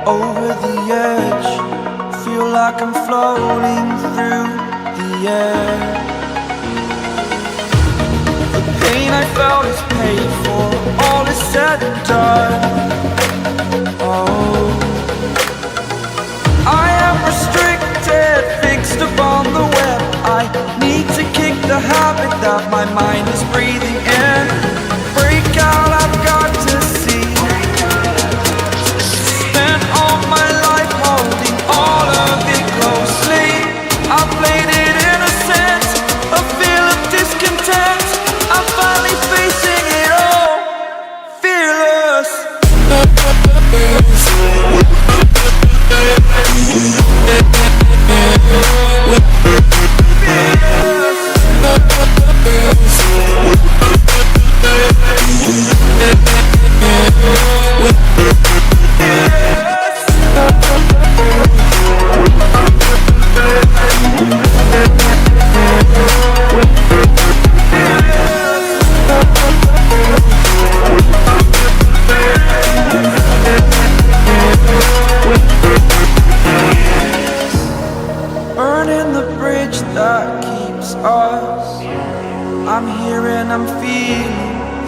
over the edge. Feel like I'm floating through the air. The pain I felt is paid for, all is said and done. Oh, I am restricted, fixed upon the web. I need to kick the habit that my mind is breathing in. Break out, I've got to see. Spent all my life holding all of it closely. I played it innocent, a feel of discontent. I'm finally facing it all, fearless. Burning the bridge that keeps us. I'm here and I'm feeling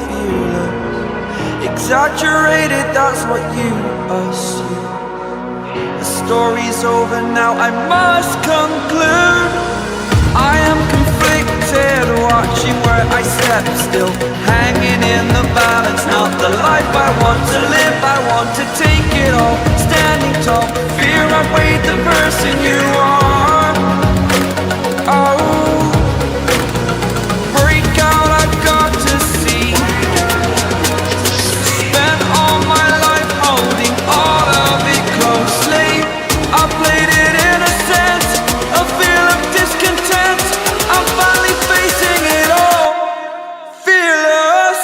fearless. Exaggerated, that's what you assume. The story's over now, I must conclude. I am conflicted, watching where I step still, hanging in the balance. Not the life I want to live, I want to take it all. Standing tall, fear I weighed the person you are. Oh, break out, I've got to see. Spent all my life holding all of it closely. I played it innocent, a feel of discontent. I'm finally facing it all, fearless.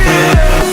Fearless.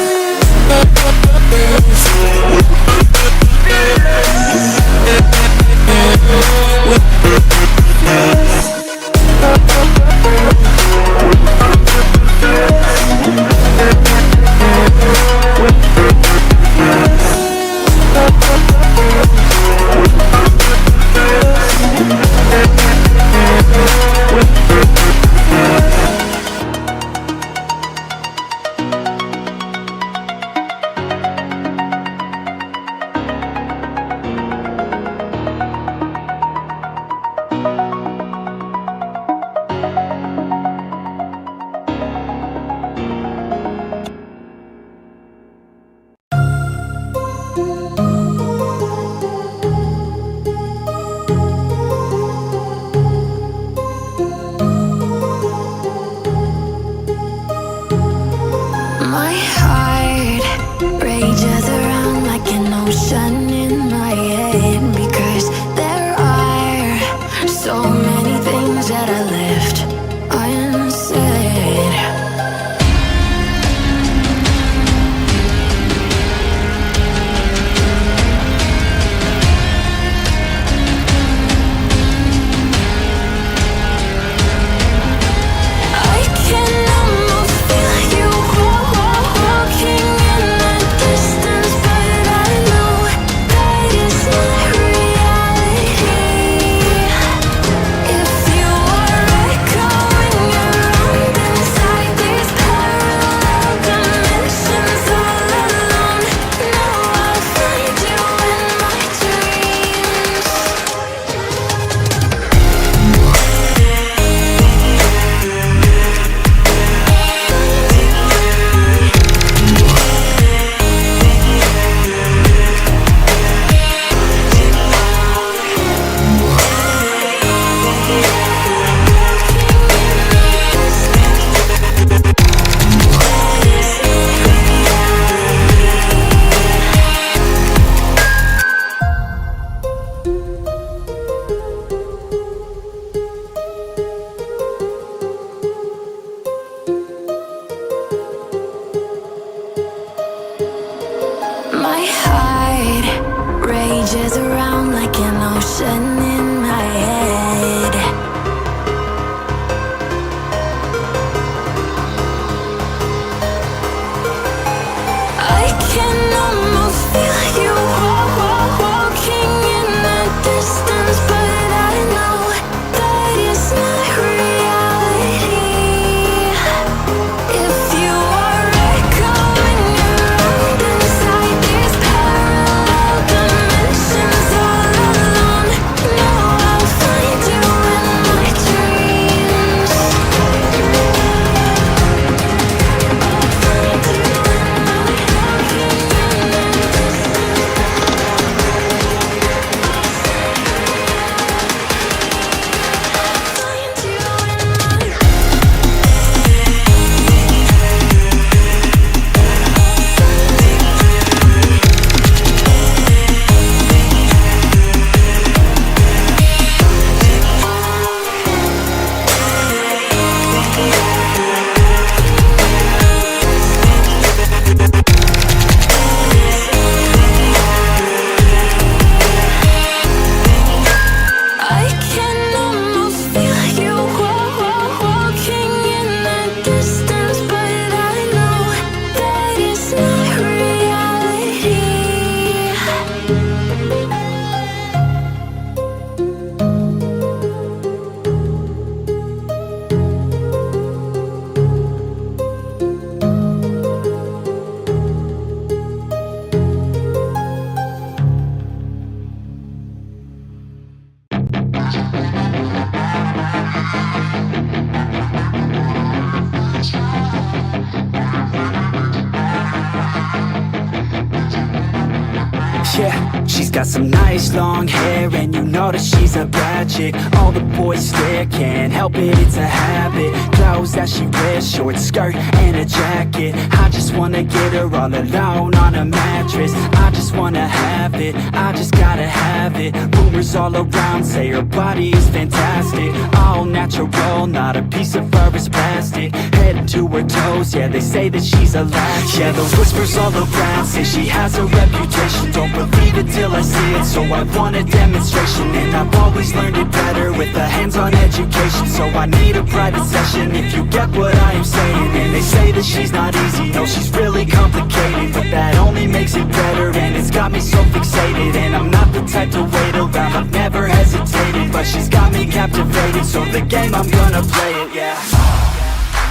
got some nice long hair, and you know that she's a bad chick. All the boys stare, can't help it, it's a habit. Clothes that she wears, short skirt and a jacket. I just wanna get her all alone on a mattress. I just wanna have it, I just gotta have it. Rumors all around say her body is fantastic. All natural, not a piece of fur is plastic. Head to her toes, yeah, they say that she's a latch. Yeah, the whispers all around say she has a reputation. Don't believe it till I see it, so I want a demonstration. And I've always learned it better with a hands-on education. So I need a private session if you get what I am saying. And they say that she's not easy, no, she's really complicated. But that only makes it better, and it's got me so fixated. And I'm not the type to wait around, I've never hesitated. But she's got me captivated, so the game, I'm gonna play it, yeah.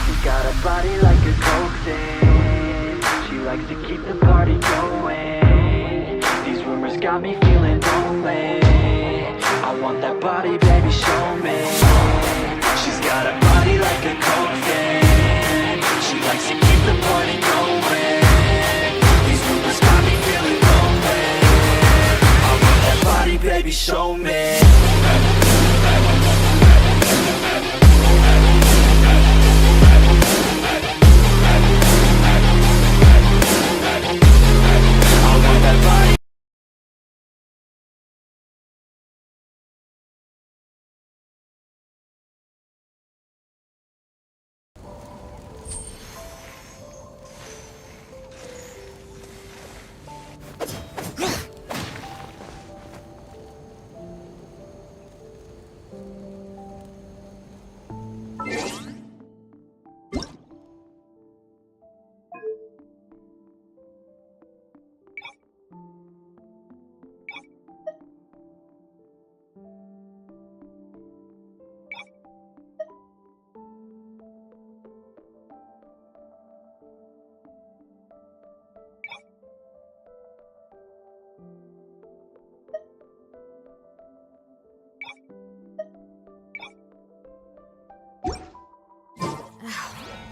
She's got a body like a coke thing. She likes to keep the party going. These rumors got me feeling lonely. I want that body, baby, show me. She's got a body like a coke thing. She likes to keep the party going. These rumors got me feeling lonely. I want that body, baby, show me.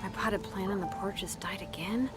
My potted plant on the porch just died again?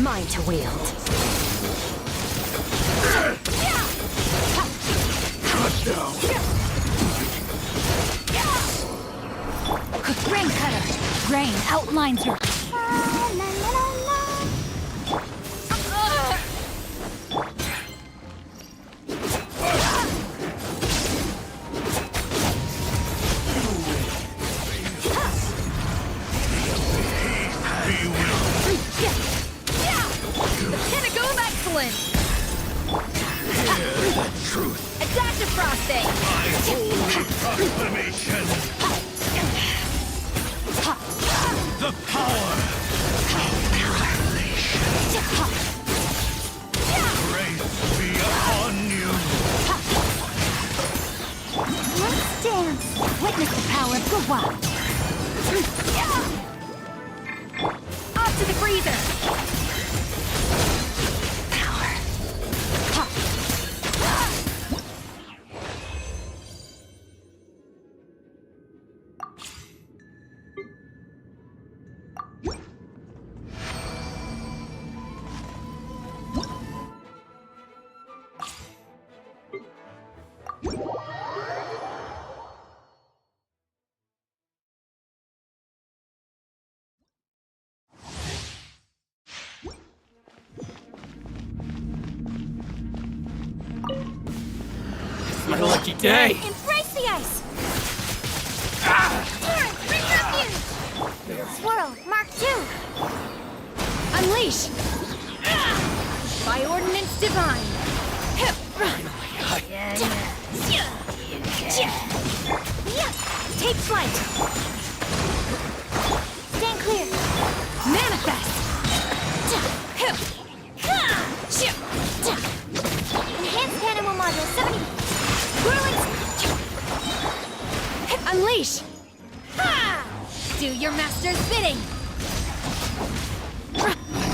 Mine to wield. Grain cutter. Grain outlines your. Pinnacle of excellence! Attack the frosting! Proclamation! The power of revelation! Grace be upon you! Let's dance. Witness the power of the wild. Off to the freezer! My lucky day! Embrace the ice. Turn, bring refuge. Swirl, Mark 2. Unleash! By ordinance divine! Take flight. Stand clear. Manifest! Enhanced animal module 70. Whirling! Unleash! Do your master's bidding!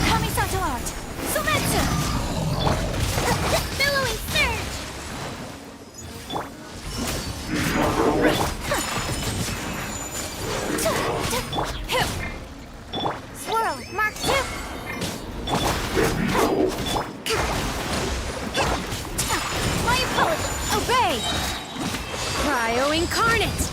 Kamisato art. Sumetsu. Billowing surge. Swirl, Mark 2. My apologies. Obey! Cryo incarnate!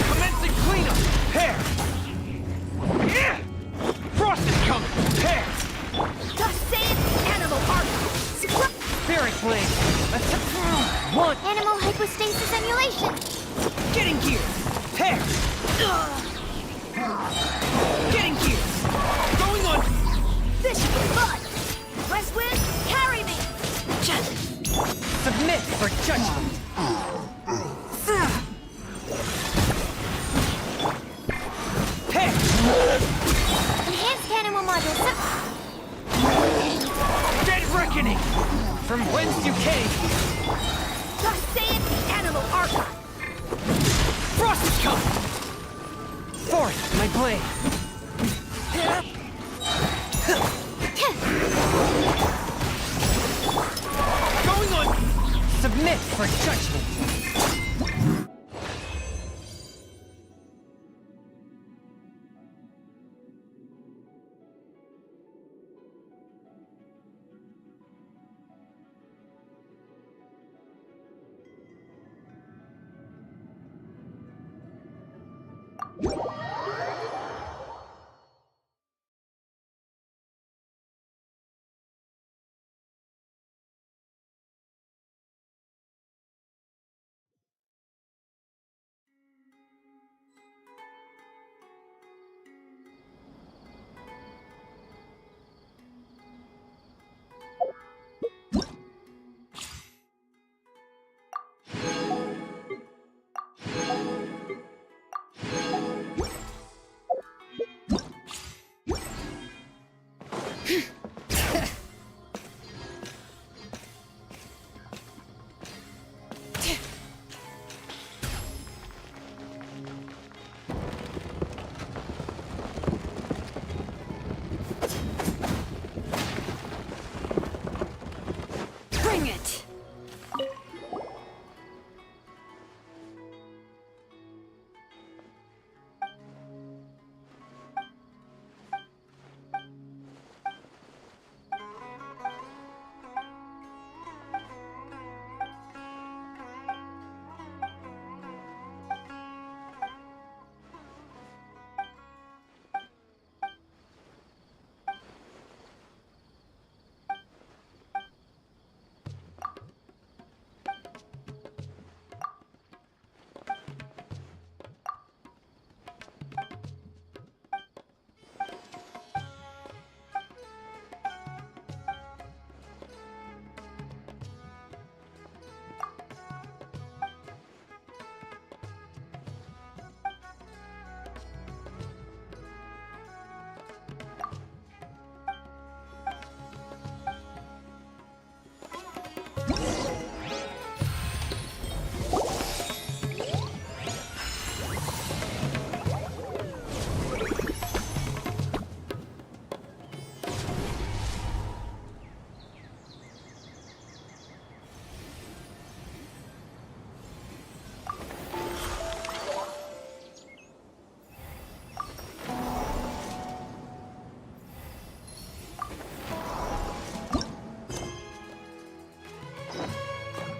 Commencing cleanup! Hair! Yeah! Frost is coming! Hair! Thus saith animal art! Spirit blade! One! Animal hypostasis emulation. Getting gears! Hair! Getting gears! Going on! This should be fun! West Wind, carry me! Submit for judgment! Hair! Enhanced animal module 7. Dead reckoning! From whence you came! Thus saith the animal archon! Frost is coming! Forth, my blade! Going on! Submit for judgment! Bring it!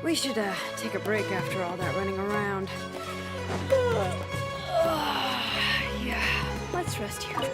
We should, take a break after all that running around. Yeah, let's rest here.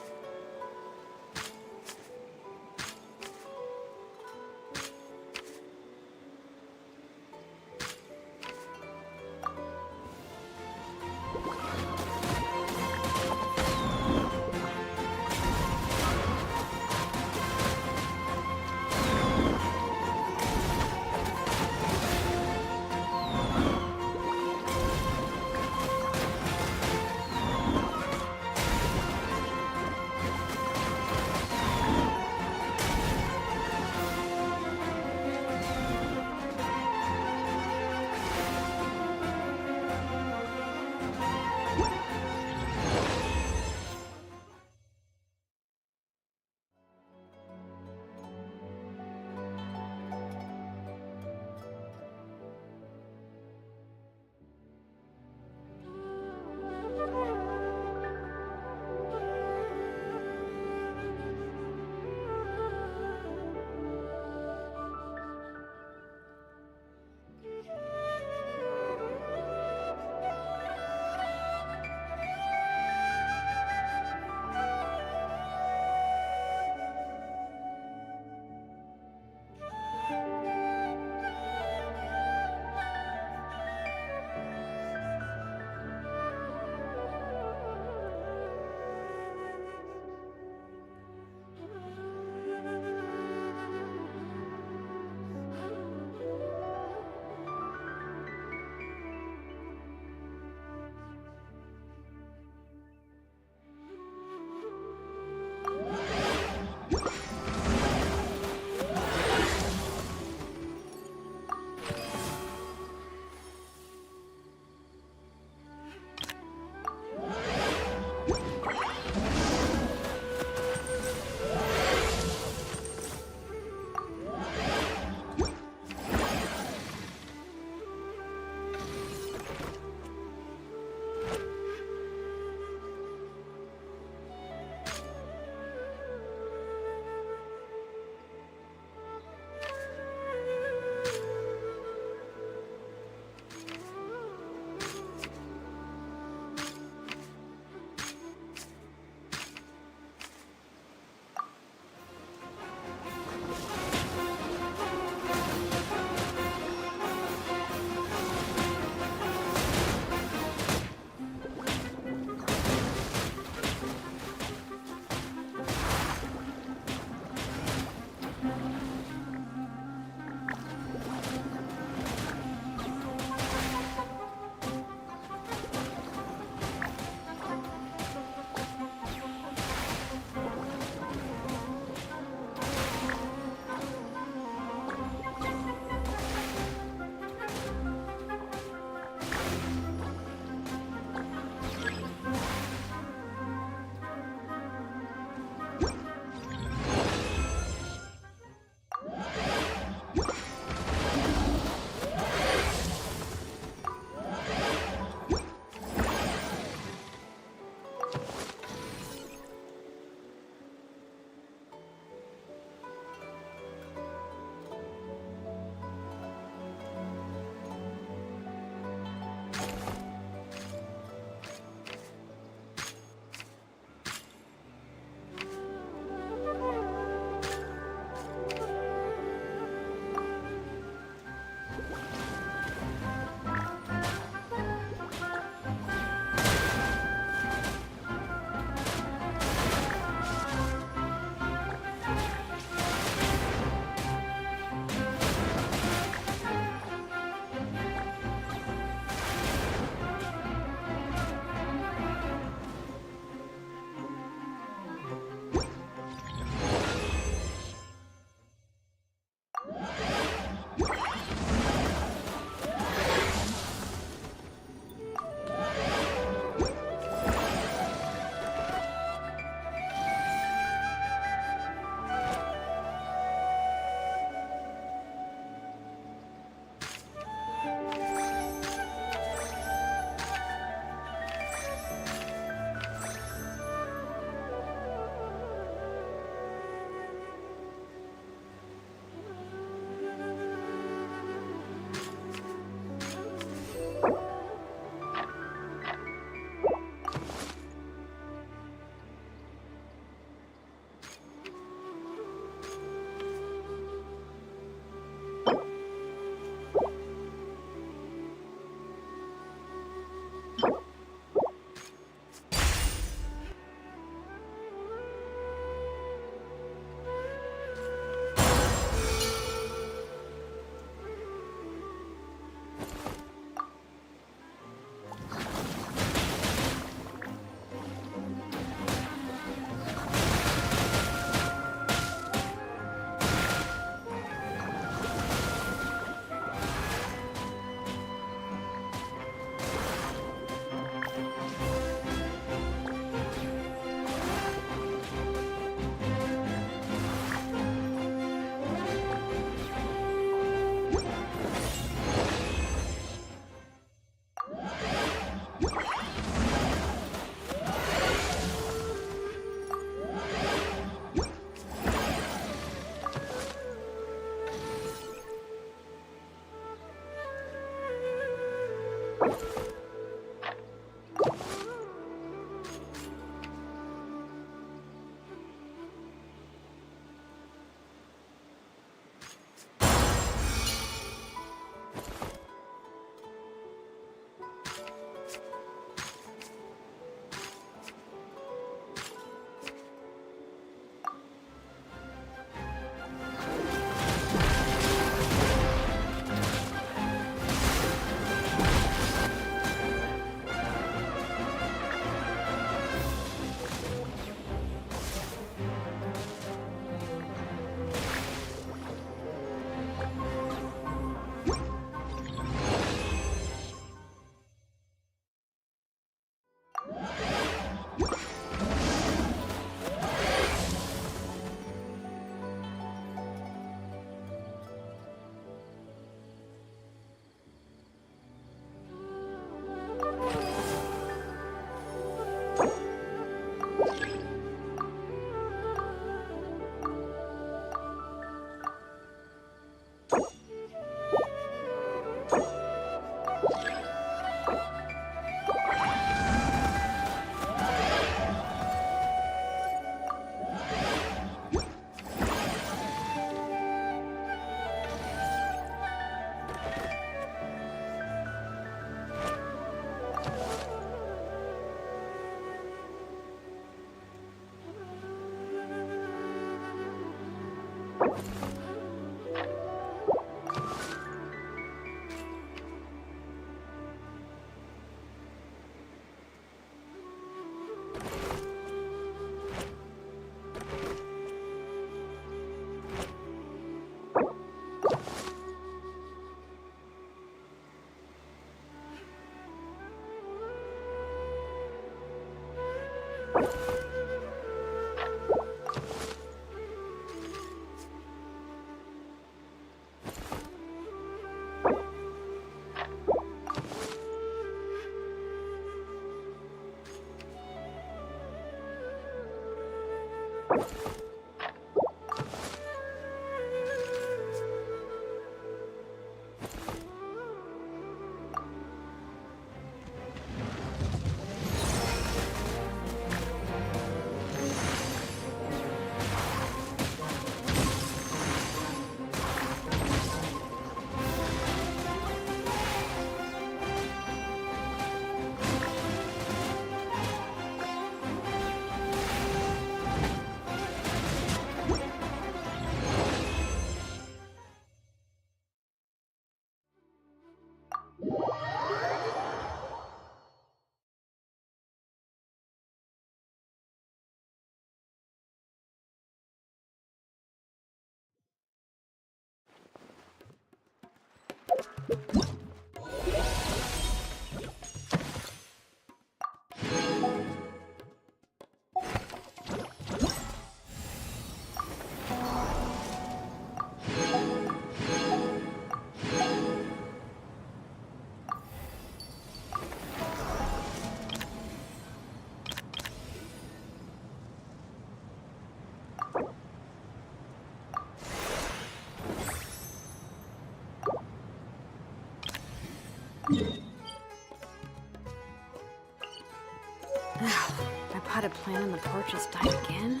My potted plant on the porch has died again?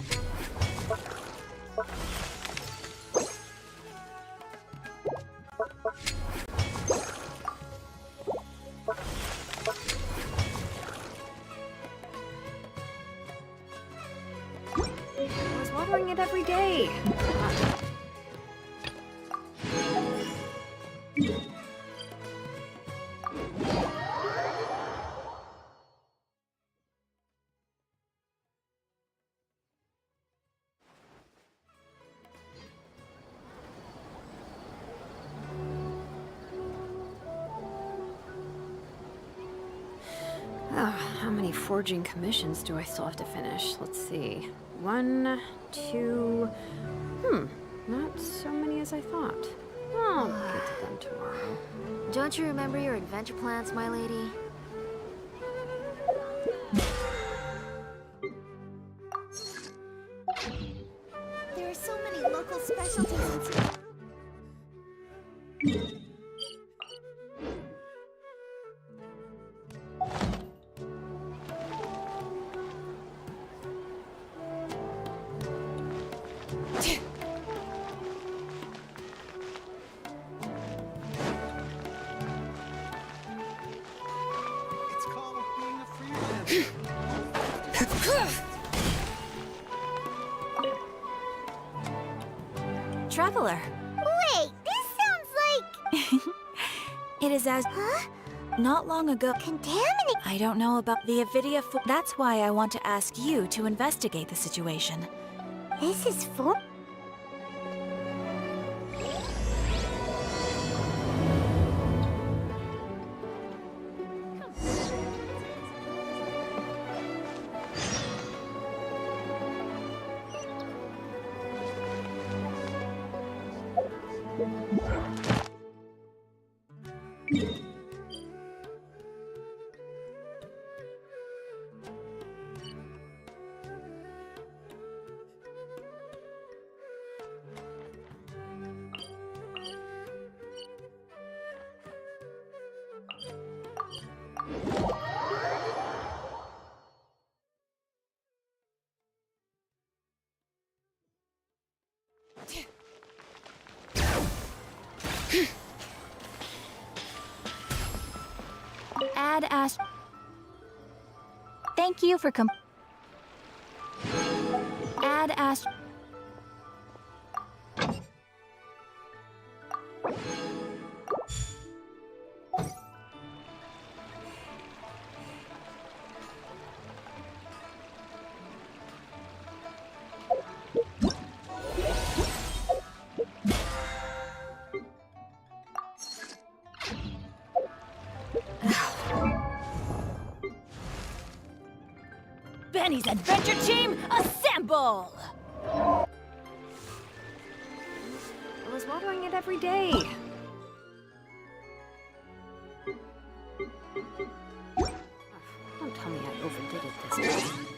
I was watering it every day. How many forging commissions do I still have to finish? Let's see. 1, 2... not so many as I thought. I'll get to them tomorrow. Don't you remember your adventure plans, my lady? There are so many local specialties in color. Wait, this sounds like... It is as... Huh? Not long ago... Contaminate... I don't know about the Avidia That's why I want to ask you to investigate the situation. This is for... Add Ash... Thank you for Add Ash... Benny's Adventure Team, assemble! I was watering it every day. Don't tell me I overdid it this time.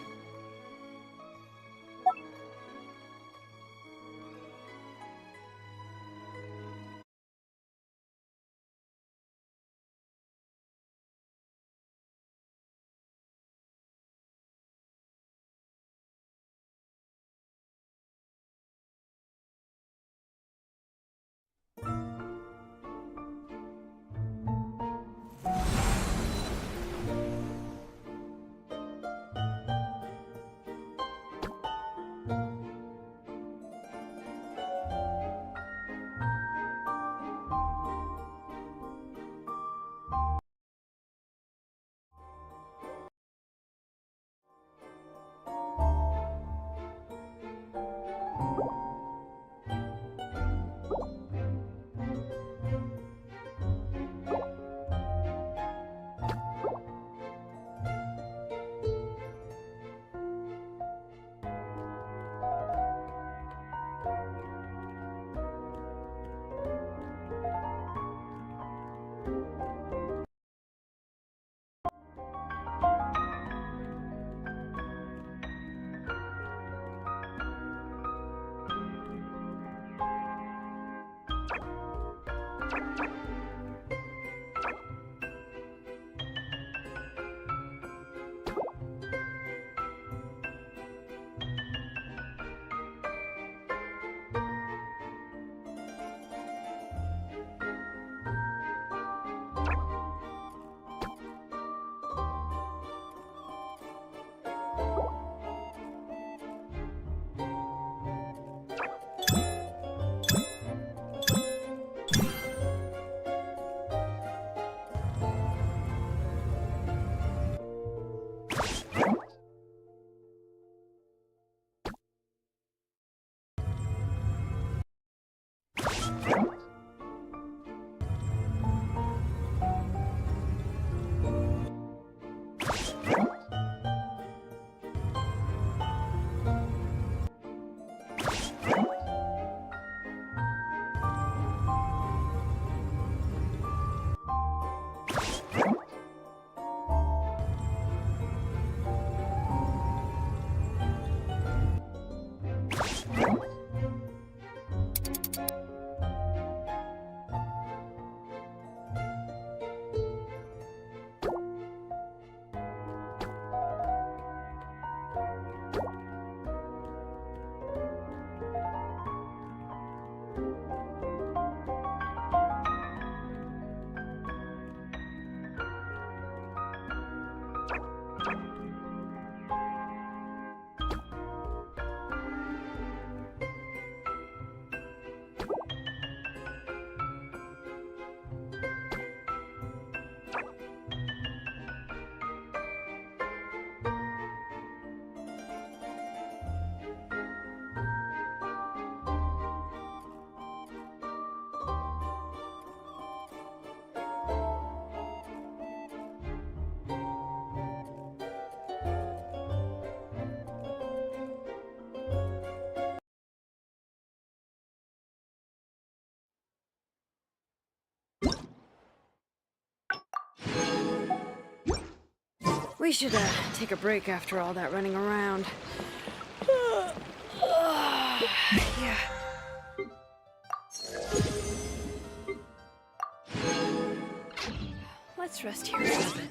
We should take a break after all that running around. Yeah. Let's rest here a little bit.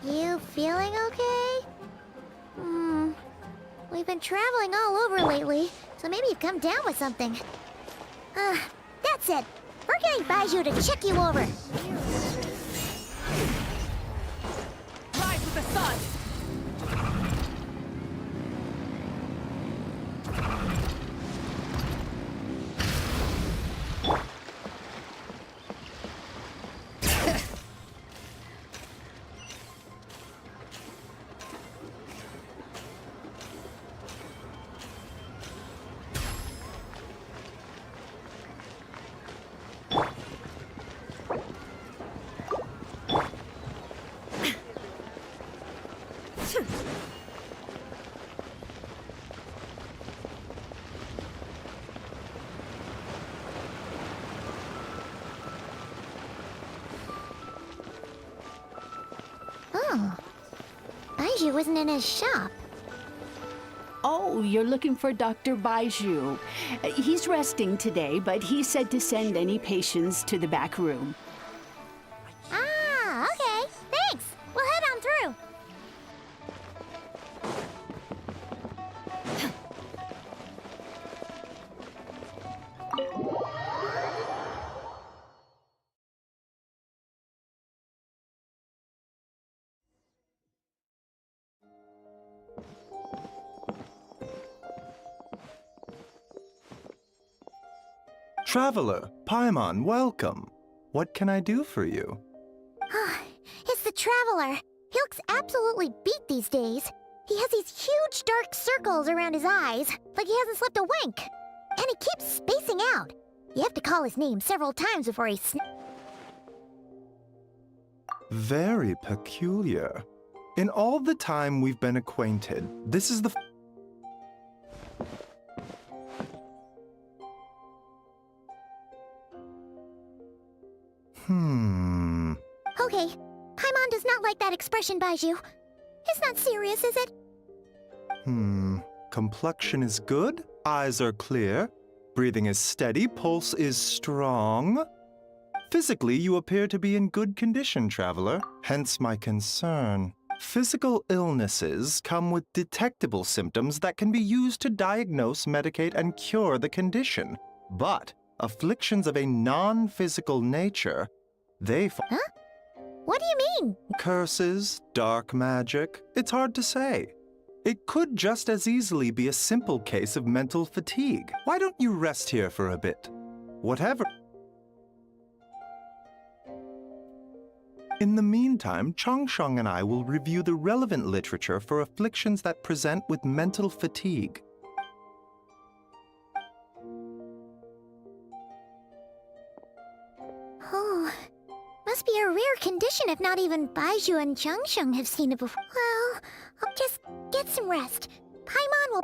You feeling okay? We've been traveling all over lately, so maybe you've come down with something. That's it. We're getting Baiju to check you over. Rise with the sun! Oh. Baiju wasn't in his shop. Oh, you're looking for Dr. Baiju. He's resting today, but he said to send any patients to the back room. Ah, okay. Thanks. We'll head on through. Traveler, Paimon, welcome. What can I do for you? It's the Traveler. He looks absolutely beat these days. He has these huge dark circles around his eyes, like he hasn't slept a wink. And he keeps spacing out. You have to call his name several times before he Very peculiar. In all the time we've been acquainted, this is the Okay, Paimon does not like that expression, Baiju. It's not serious, is it? Complexion is good, eyes are clear, breathing is steady, pulse is strong. Physically, you appear to be in good condition, traveler, hence my concern. Physical illnesses come with detectable symptoms that can be used to diagnose, medicate, and cure the condition. But afflictions of a non-physical nature, they Huh? What do you mean? Curses, dark magic, it's hard to say. It could just as easily be a simple case of mental fatigue. Why don't you rest here for a bit? Whatever. In the meantime, Changsheng and I will review the relevant literature for afflictions that present with mental fatigue. Oh, must be a rare condition if not even Baiju and Changsheng have seen it before. Well, I'll just get some rest. Paimon will...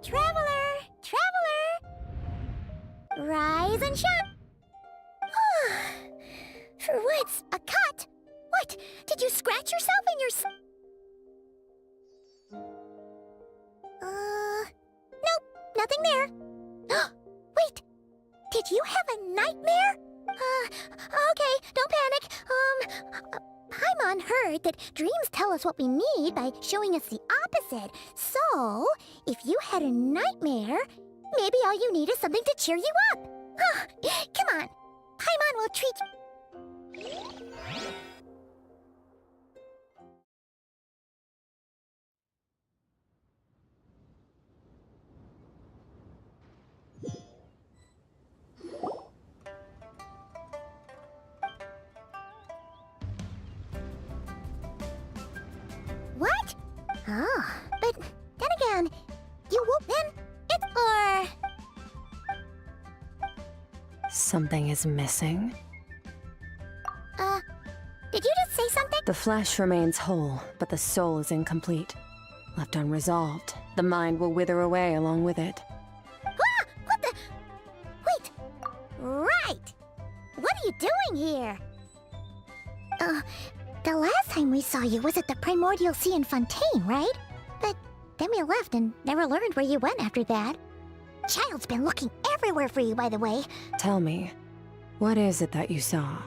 Traveler! Traveler! Rise and shine! For once, a cut! What? Did you scratch yourself in your nope, nothing there. Wait, did you have a nightmare? Okay, don't panic. Paimon heard that dreams tell us what we need by showing us the opposite. So, if you had a nightmare, maybe all you need is something to cheer you up. Come on, Paimon will treat you. What? Oh, but then again, you won't then? It's or... Something is missing. Did you just say something? The flesh remains whole, but the soul is incomplete. Left unresolved, the mind will wither away along with it. Ah! What the... Wait! Right! What are you doing here? The last time we saw you was at the Primordial Sea in Fontaine, right? But then we left and never learned where you went after that. Child's been looking everywhere for you, by the way. Tell me, what is it that you saw?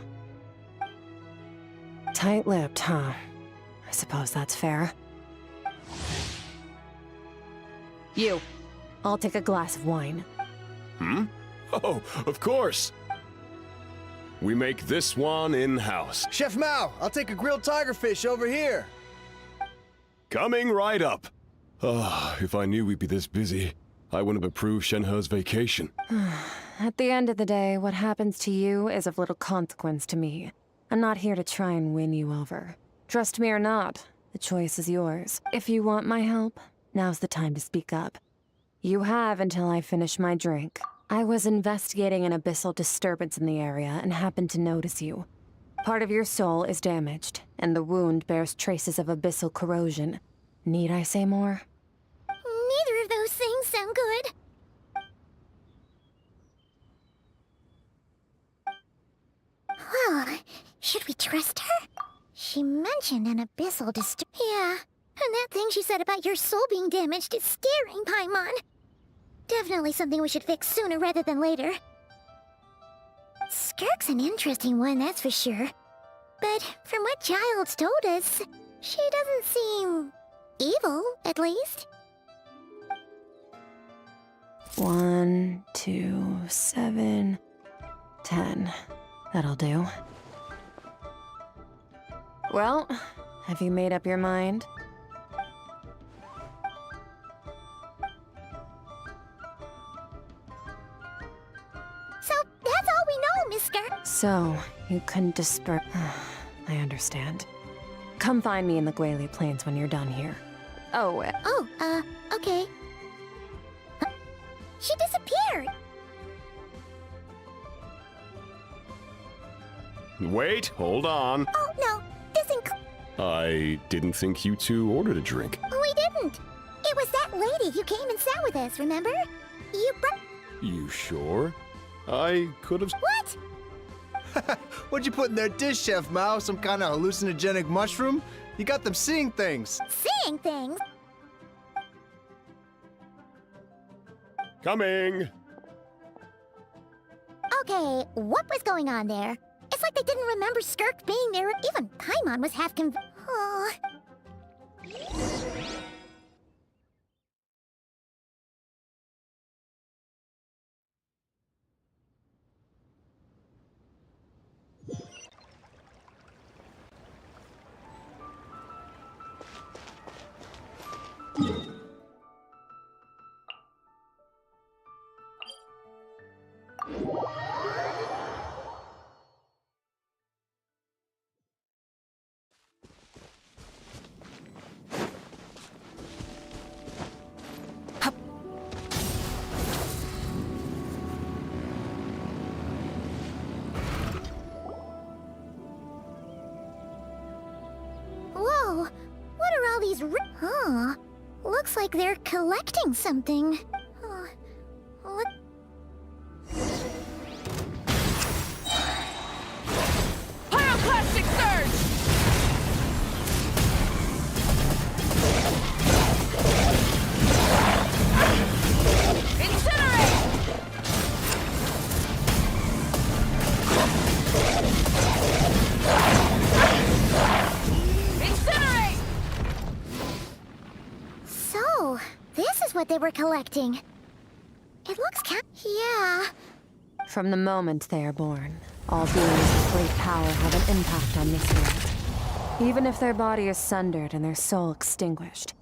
Tight-lipped, huh? I suppose that's fair. You. I'll take a glass of wine. Hmm? Oh, of course! We make this one in-house. Chef Mao, I'll take a grilled tigerfish over here. Coming right up. If I knew we'd be this busy, I wouldn't have approved Shenhe's vacation. At the end of the day, what happens to you is of little consequence to me. I'm not here to try and win you over. Trust me or not, the choice is yours. If you want my help, now's the time to speak up. You have until I finish my drink. I was investigating an abyssal disturbance in the area and happened to notice you. Part of your soul is damaged, and the wound bears traces of abyssal corrosion. Need I say more? Neither of those things sound good. Well, should we trust her? She mentioned an abyssal Yeah, and that thing she said about your soul being damaged is scaring, Paimon. Definitely something we should fix sooner rather than later. Skirk's an interesting one, that's for sure. But from what Childs told us, she doesn't seem evil, at least. 1, 2, 7, 10. That'll do. Well, have you made up your mind? So, that's all we know, mister. So, you couldn't disperse... I understand. Come find me in the Guili Plains when you're done here. Oh, Okay. She disappeared! Wait, hold on. Oh, no, this I didn't think you two ordered a drink. We didn't! It was that lady who came and sat with us, remember? You You sure? I could have... What? What'd you put in their dish, Chef Mao? Some kind of hallucinogenic mushroom? You got them seeing things. Seeing things? Coming! Okay, what was going on there? It's like they didn't remember Skirk being there. Even Paimon was half Oh. Whoa, what are all these Looks like they're collecting something. we're collecting. It looks yeah. From the moment they are born, all beings with great power have an impact on this world. Even if their body is sundered and their soul extinguished,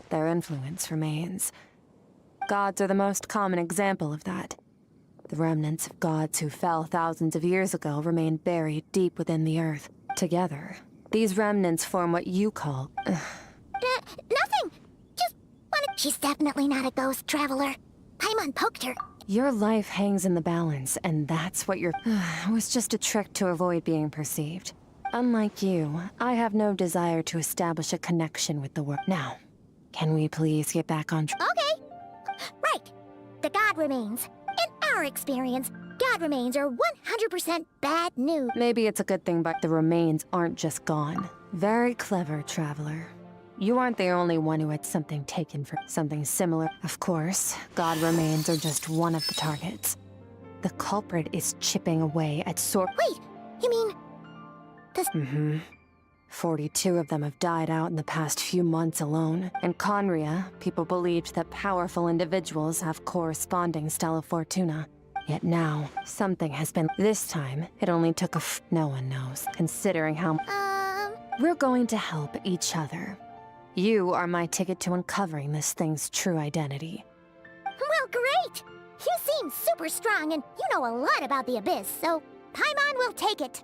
their influence remains. Gods are the most common example of that. The remnants of gods who fell thousands of years ago remain buried deep within the earth. Together, these remnants form what you call... Nothing! Just wanted... She's definitely not a ghost traveler. Paimon poked her. Your life hangs in the balance, and that's what you're... It was just a trick to avoid being perceived. Unlike you, I have no desire to establish a connection with the world. Now, can we please get back on track? Okay. Right. The God Remains. In our experience, God Remains are 100% bad news. Maybe it's a good thing, but the remains aren't just gone. Very clever, traveler. You aren't the only one who had something taken for something similar. Of course, God Remains are just one of the targets. The culprit is chipping away at Wait, you mean... this... 42 of them have died out in the past few months alone. In Conria, people believed that powerful individuals have corresponding Stella Fortuna. Yet now, something has been... This time, it only took no one knows, considering how... We're going to help each other. You are my ticket to uncovering this thing's true identity. Well, great! You seem super strong and you know a lot about the Abyss, so Paimon will take it.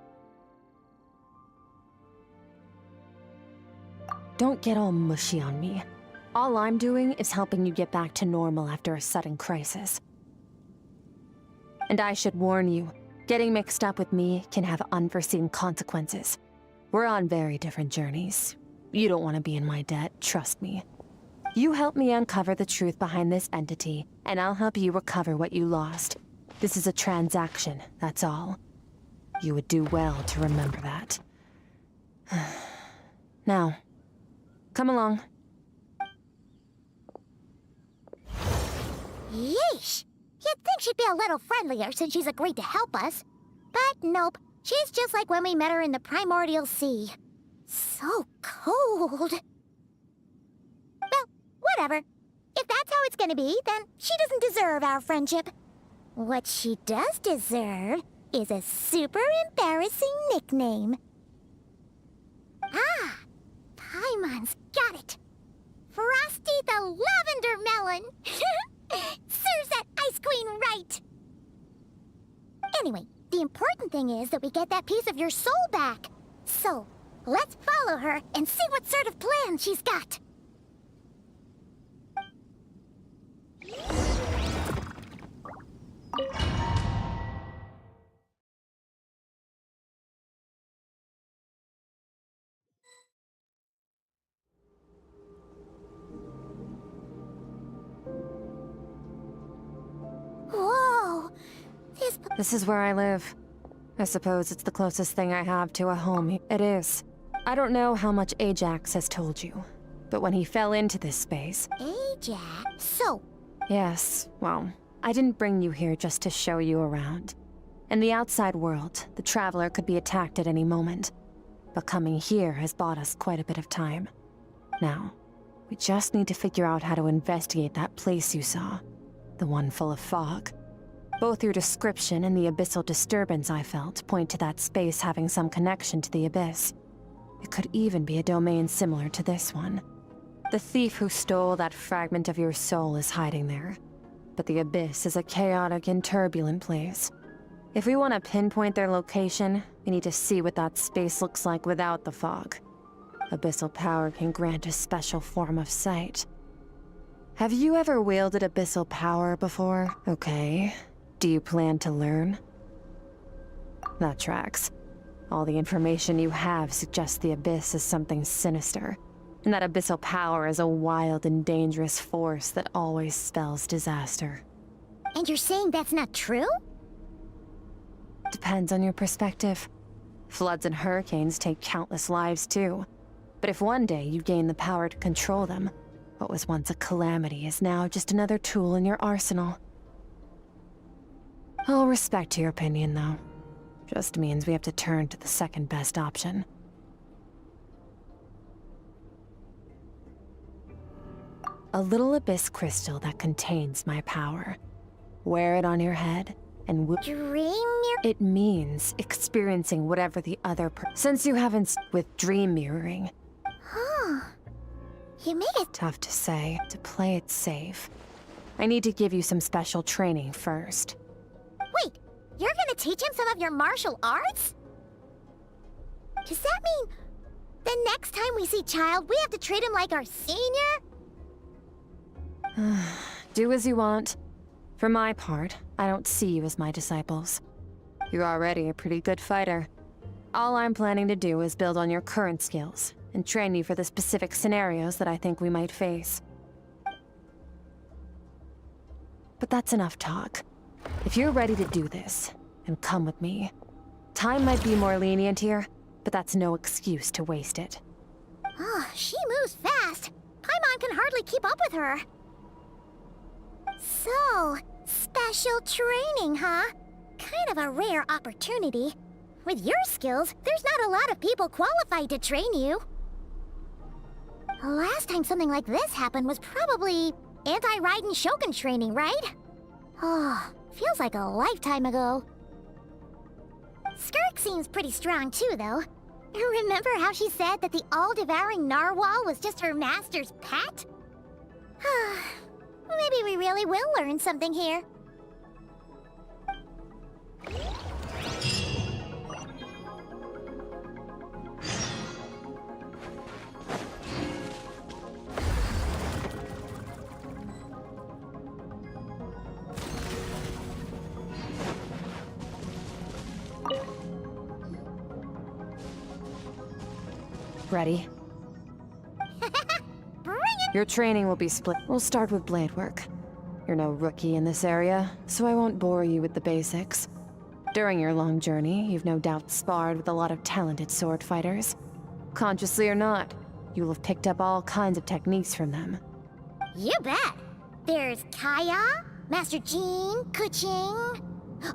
Don't get all mushy on me. All I'm doing is helping you get back to normal after a sudden crisis. And I should warn you, getting mixed up with me can have unforeseen consequences. We're on very different journeys. You don't want to be in my debt, trust me. You help me uncover the truth behind this entity, and I'll help you recover what you lost. This is a transaction, that's all. You would do well to remember that. Now, come along. Yeesh! You'd think she'd be a little friendlier since she's agreed to help us. But nope, she's just like when we met her in the Primordial Sea. So cold. Well, whatever. If that's how it's gonna be, then she doesn't deserve our friendship. What she does deserve is a super embarrassing nickname. Ah! Paimon's got it. Frosty the Lavender Melon! Serves that Ice Queen right! Anyway, the important thing is that we get that piece of your soul back. So, let's follow her and see what sort of plan she's got. Whoa! This is where I live. I suppose it's the closest thing I have to a home. It is. I don't know how much Ajax has told you, but when he fell into this space... Ajax? So... Yes, well, I didn't bring you here just to show you around. In the outside world, the Traveler could be attacked at any moment, but coming here has bought us quite a bit of time. Now, we just need to figure out how to investigate that place you saw, the one full of fog. Both your description and the abyssal disturbance I felt point to that space having some connection to the Abyss. It could even be a domain similar to this one. The thief who stole that fragment of your soul is hiding there, but the Abyss is a chaotic and turbulent place. If we want to pinpoint their location, we need to see what that space looks like without the fog. Abyssal power can grant a special form of sight. Have you ever wielded abyssal power before? Okay. Do you plan to learn? That tracks. All the information you have suggests the Abyss is something sinister, and that abyssal power is a wild and dangerous force that always spells disaster. And you're saying that's not true? Depends on your perspective. Floods and hurricanes take countless lives too. But if one day you gain the power to control them, what was once a calamity is now just another tool in your arsenal. I'll respect your opinion, though. Just means we have to turn to the second best option. A little abyss crystal that contains my power. Wear it on your head, and Dream mirror? it means experiencing whatever the other since you haven't with dream mirroring. Huh. You made it. Tough to say. To play it safe, I need to give you some special training first. Wait, you're gonna teach him some of your martial arts? Does that mean the next time we see Child, we have to treat him like our senior? Do as you want. For my part, I don't see you as my disciples. You're already a pretty good fighter. All I'm planning to do is build on your current skills and train you for the specific scenarios that I think we might face. But that's enough talk. If you're ready to do this, then come with me. Time might be more lenient here, but that's no excuse to waste it. Oh, she moves fast. Paimon can hardly keep up with her. So, special training, huh? Kind of a rare opportunity. With your skills, there's not a lot of people qualified to train you. The last time something like this happened was probably anti-Raiden Shogun training, right? Oh, feels like a lifetime ago. Squirk seems pretty strong too, though. Remember how she said that the all-devouring narwhal was just her master's pet? Maybe we really will learn something here. Ready? Bring it! Your training will be split. We'll start with blade work. You're no rookie in this area, so I won't bore you with the basics. During your long journey, you've no doubt sparred with a lot of talented sword fighters. Consciously or not, you will have picked up all kinds of techniques from them. You bet! There's Kaya, Master Jean, Kuching.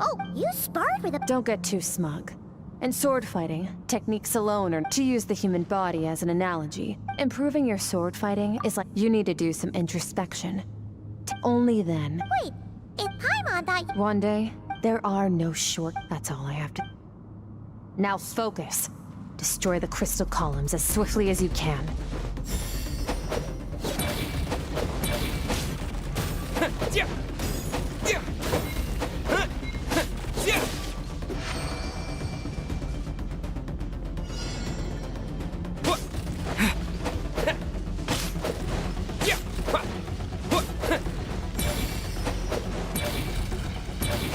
Oh, you sparred with a... Don't get too smug. In sword fighting, techniques alone are to use the human body as an analogy. Improving your sword fighting is like you need to do some introspection. Only then. Wait, if Paimon thought... One day, there are no short... That's all I have to... Now focus. Destroy the crystal columns as swiftly as you can.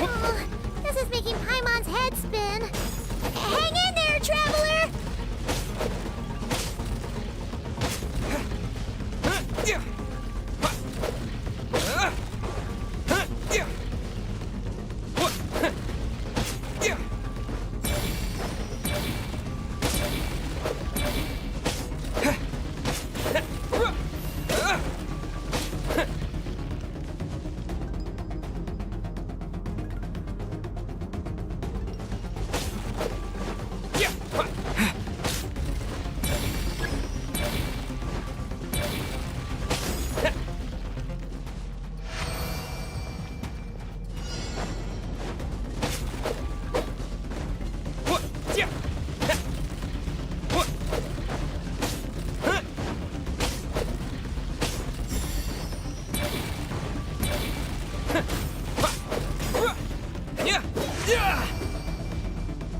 Oh, this is making Paimon's head spin. Hang in there, Traveler!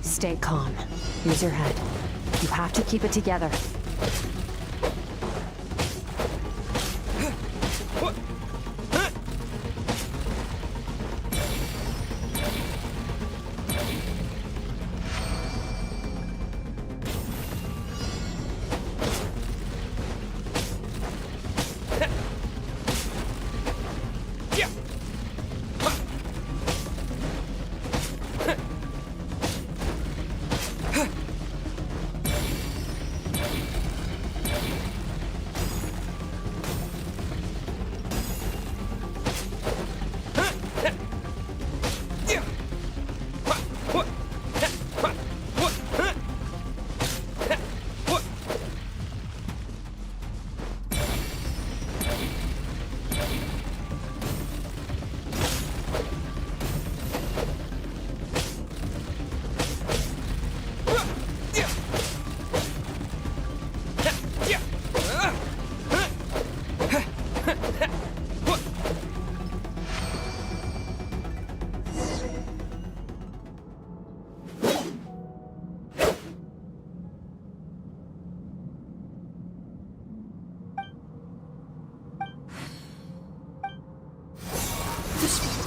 Stay calm. Use your head. You have to keep it together.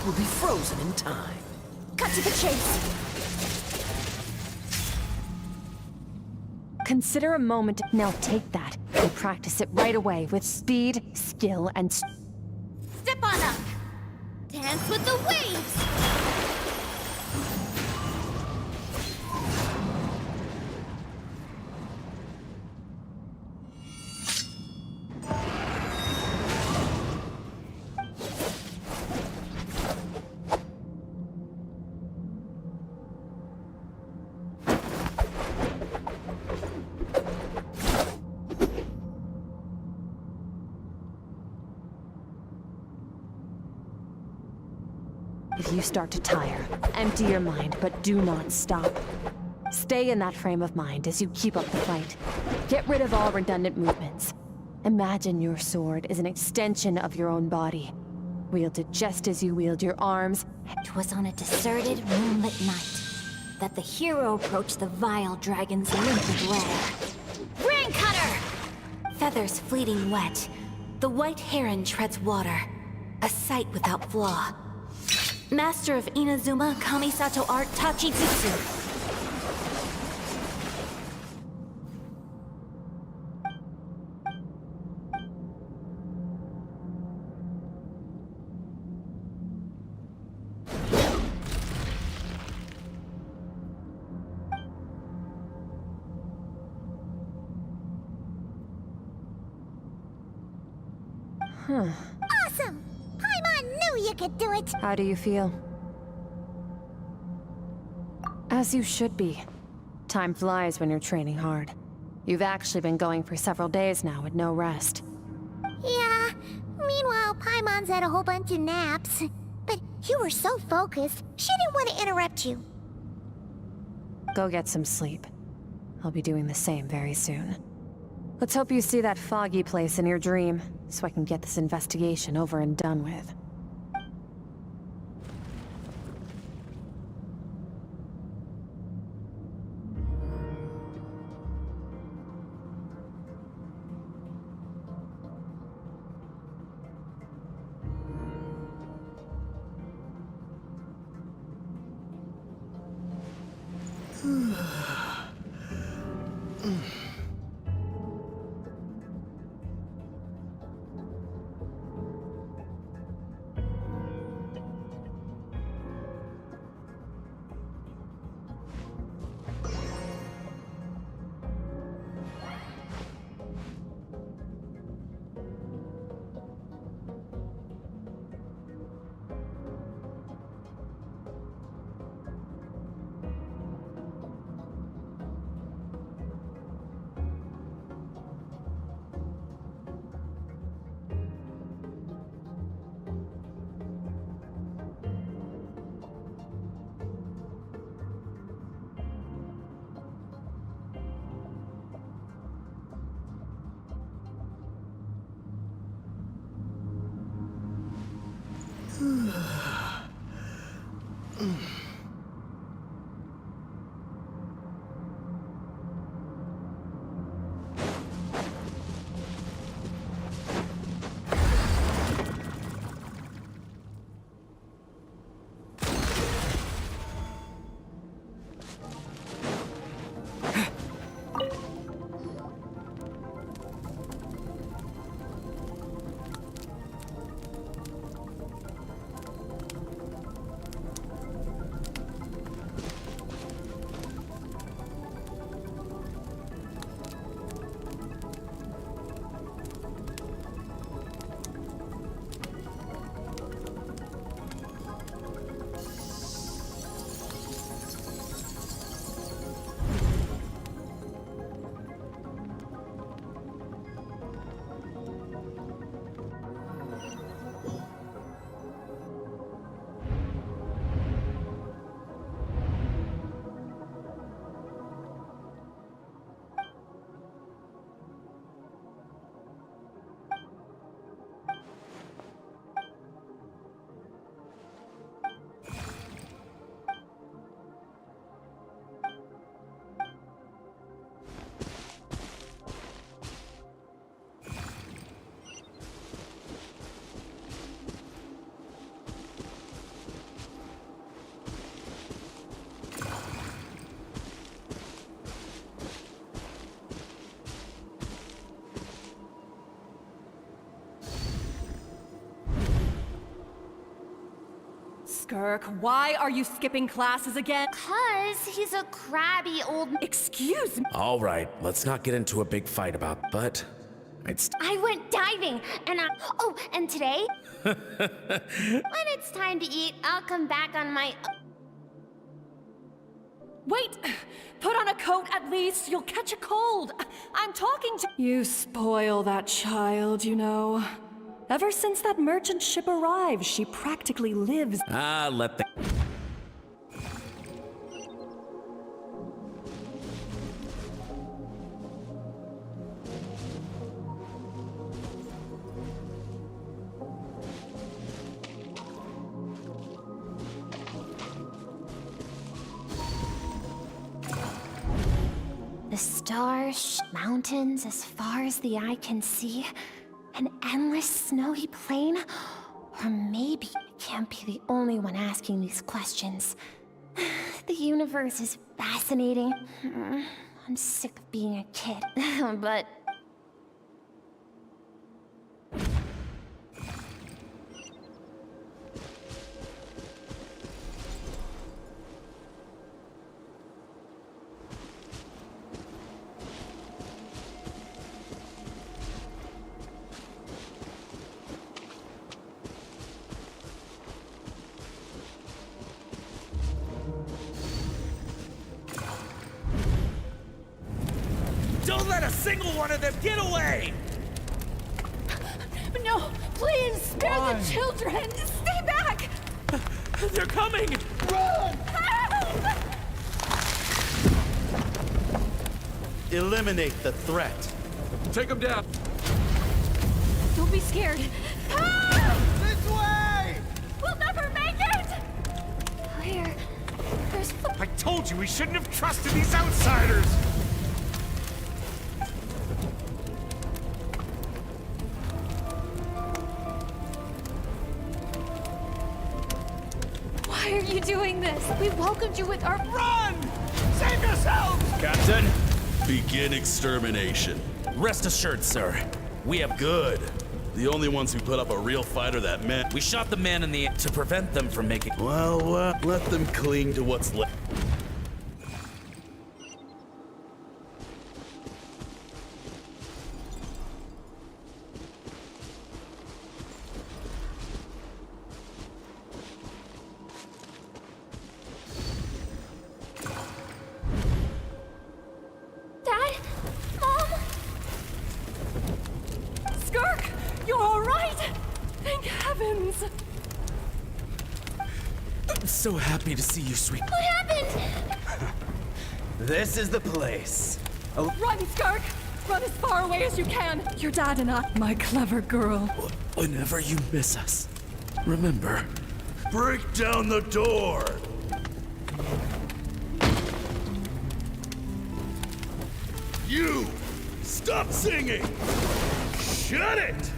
will be frozen in time. Cut to the chase. Consider a moment. Now take that and practice it right away with speed, skill, and Step on up. Dance with the waves. If you start to tire, empty your mind, but do not stop. Stay in that frame of mind as you keep up the fight. Get rid of all redundant movements. Imagine your sword is an extension of your own body. Wield it just as you wield your arms. It was on a deserted, moonlit night that the hero approached the vile dragon's limpid lair. Ring cutter! Feathers fleeting wet. The white heron treads water. A sight without flaw. Master of Inazuma Kamisato Art Tachijutsu. Awesome! Paimon knew you could do it! How do you feel? As you should be. Time flies when you're training hard. You've actually been going for several days now with no rest. Yeah, meanwhile Paimon's had a whole bunch of naps. But you were so focused, she didn't want to interrupt you. Go get some sleep. I'll be doing the same very soon. Let's hope you see that foggy place in your dream, so I can get this investigation over and done with. Squirk, why are you skipping classes again? 'Cause he's a crabby old... Excuse me. All right, let's not get into a big fight about, but I went diving, and Oh, and today? When it's time to eat, I'll come back on my... Wait! Put on a coat at least, you'll catch a cold. I'm talking to... You spoil that child, you know. Ever since that merchant ship arrived, she practically lives... let the... The stars, mountains as far as the eye can see, an endless snowy plain? Or maybe I can't be the only one asking these questions. The universe is fascinating. I'm sick of being a kid, but... Don't let a single one of them get away! No, please, spare the children! Stay back! They're coming! Run! Help! Eliminate the threat. Take them down. Don't be scared. This way! We'll never make it! Where? There's... I told you we shouldn't have trusted these outsiders! Why are you doing this? We welcomed you with our... Run! Save yourselves! Captain, begin extermination. Rest assured, sir. We have Good. The only ones who put up a real fight are that men. We shot the man in the to prevent them from making... Well, let them cling to what's left. Dad? Mom? Squirk, you're all right? Thank heavens. I'm so happy to see you, sweet... What happened? This is the place. Run, Squirk! Run as far away as you can! Your dad and I, my clever girl. Whenever you miss us, remember... Break down the door! You! Stop singing! Shut it!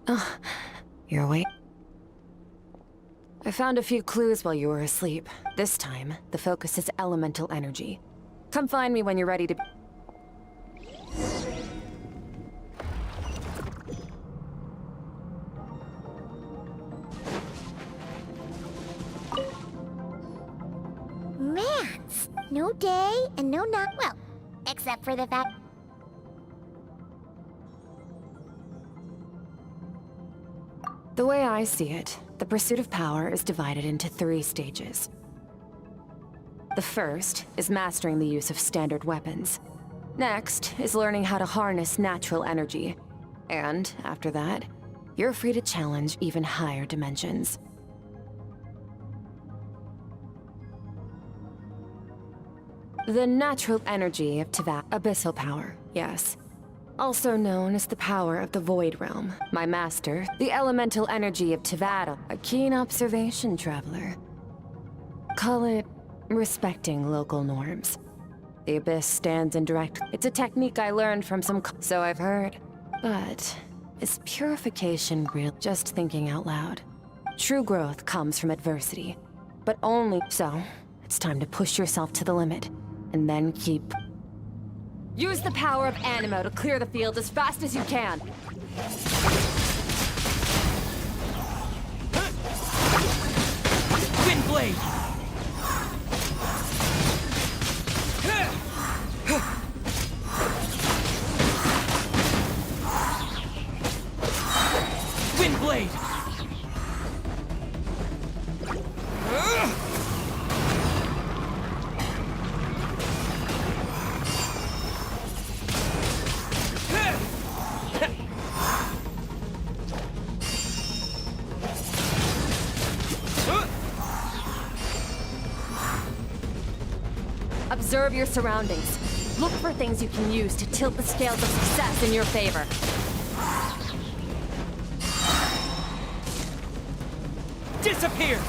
Oh, you're awake? I found a few clues while you were asleep. This time, the focus is elemental energy. Come find me when you're ready to... Mans! No day and no night. Well, except for the fact... The way I see it, the pursuit of power is divided into 3 stages. The first is mastering the use of standard weapons. Next is learning how to harness natural energy. And after that, you're free to challenge even higher dimensions. The natural energy of Teyvat. Abyssal power, yes. Also known as the power of the Void Realm. My master, the elemental energy of Teyvat. A keen observation, traveler. Call it respecting local norms. The Abyss stands in direct... It's a technique I learned from some... So I've heard. But is purification real? Just thinking out loud. True growth comes from adversity. But only... So, it's time to push yourself to the limit. And then keep... Use the power of Animo to clear the field as fast as you can. Windblade! Windblade! Observe your surroundings. Look for things you can use to tilt the scales of success in your favor. Disappear!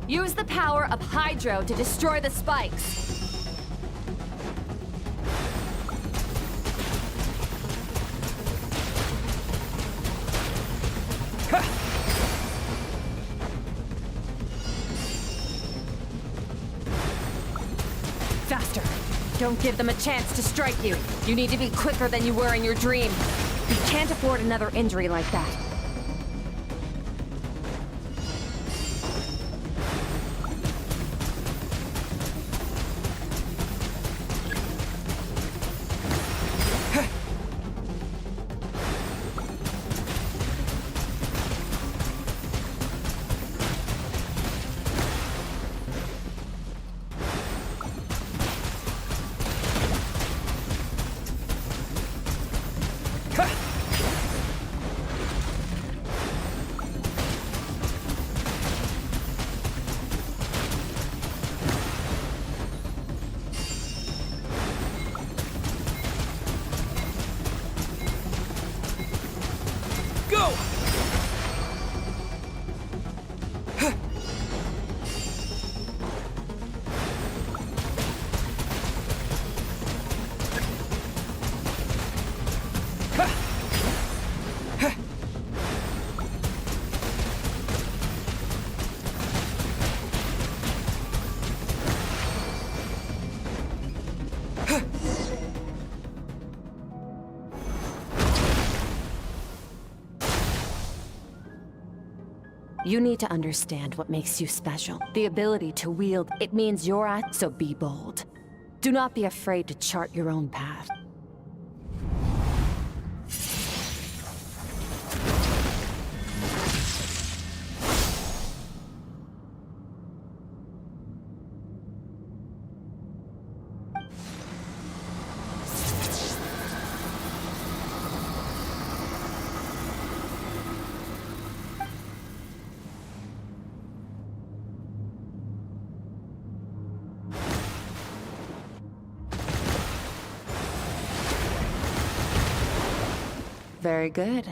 Use the power of Hydro to destroy the spikes. Faster. Don't give them a chance to strike you. You need to be quicker than you were in your dream. You can't afford another injury like that. You need to understand what makes you special. The ability to wield, it means you're at, so be bold. Do not be afraid to chart your own path. Very good.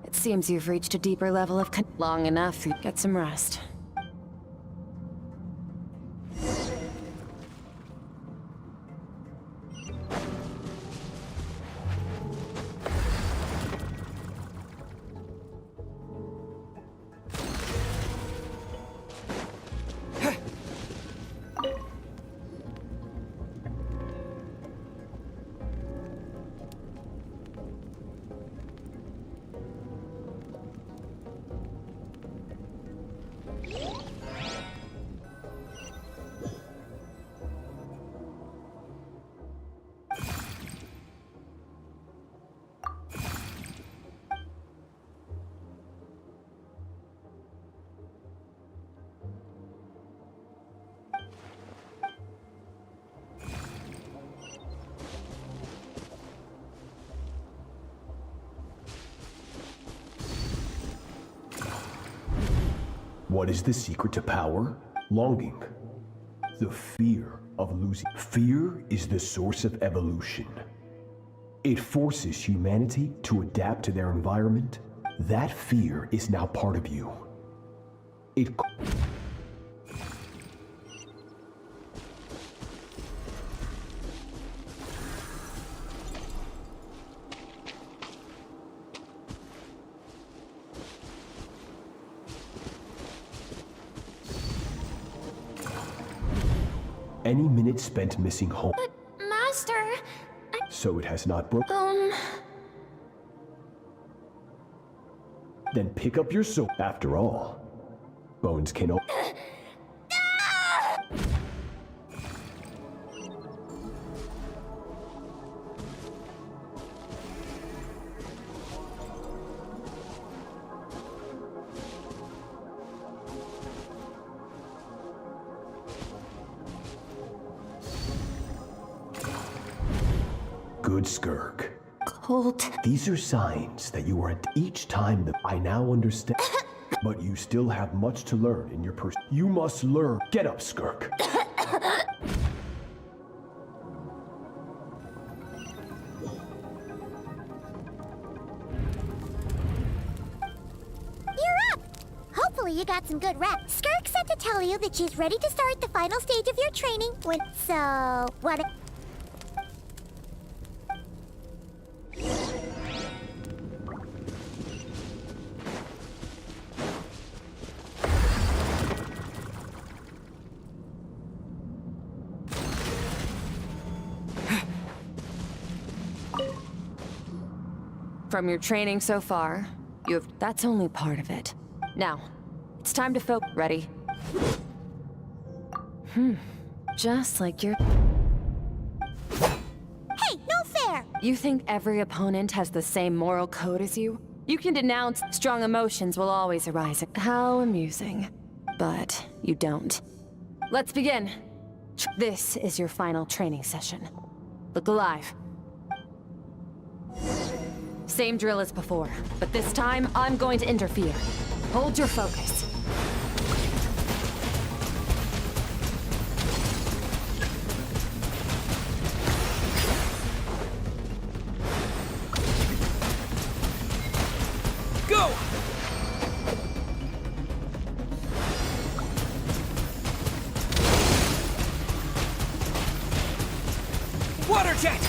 It seems you've reached a deeper level of long enough. Get some rest. What is the secret to power? Longing. The fear of losing. Fear is the source of evolution. It forces humanity to adapt to their environment. That fear is now part of you. It... Any minute spent missing home. But, Master, So it has not broken. Then pick up your soul. After all, bones can. Good, Squirk. Cold. These are signs that you are at each time that I now understand. But you still have much to learn in your You must learn. Get up, Squirk. you're up! Hopefully you got some good rest. Squirk said to tell you that she's ready to start the final stage of your training when... So, what... From your training so far, that's only part of it. Now, it's time to focus. Ready? Just like your... Hey, no fair! You think every opponent has the same moral code as you? You can denounce strong emotions will always arise. How amusing. But you don't. Let's begin. This is your final training session. Look alive. Same drill as before, but this time I'm going to interfere. Hold your focus. Go! Water jet!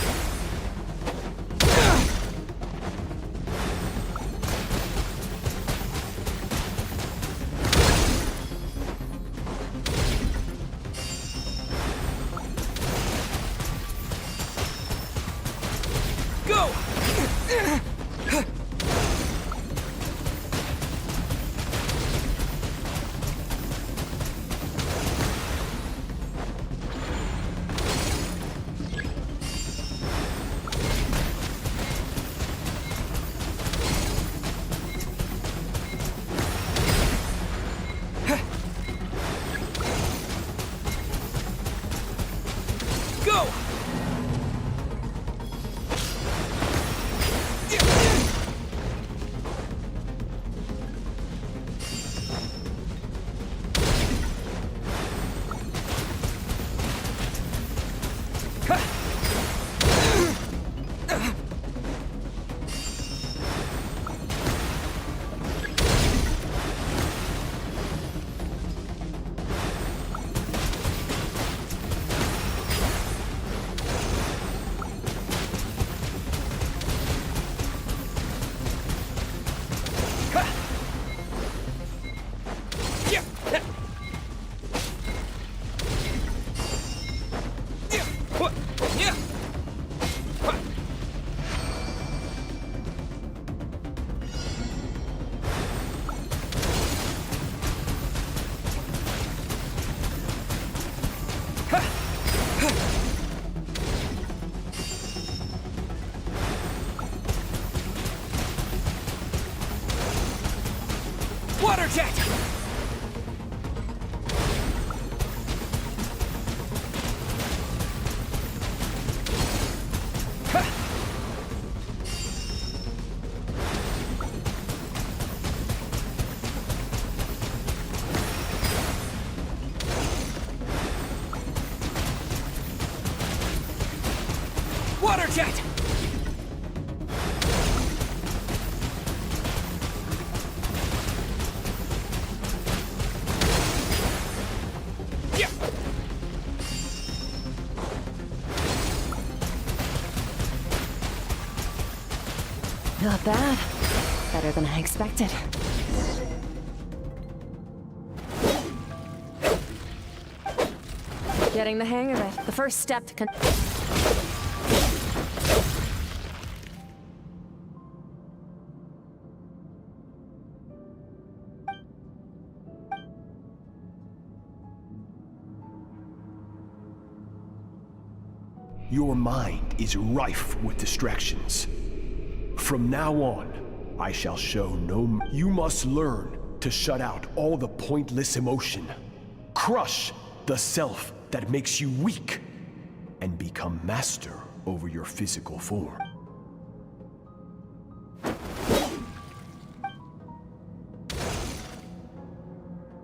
Go! Go! Water jet! Watch it! Not bad. Better than I expected. Getting the hang of it. The first step to Your mind is rife with distractions. From now on, I shall show no... You must learn to shut out all the pointless emotion. Crush the self that makes you weak, and become master over your physical form.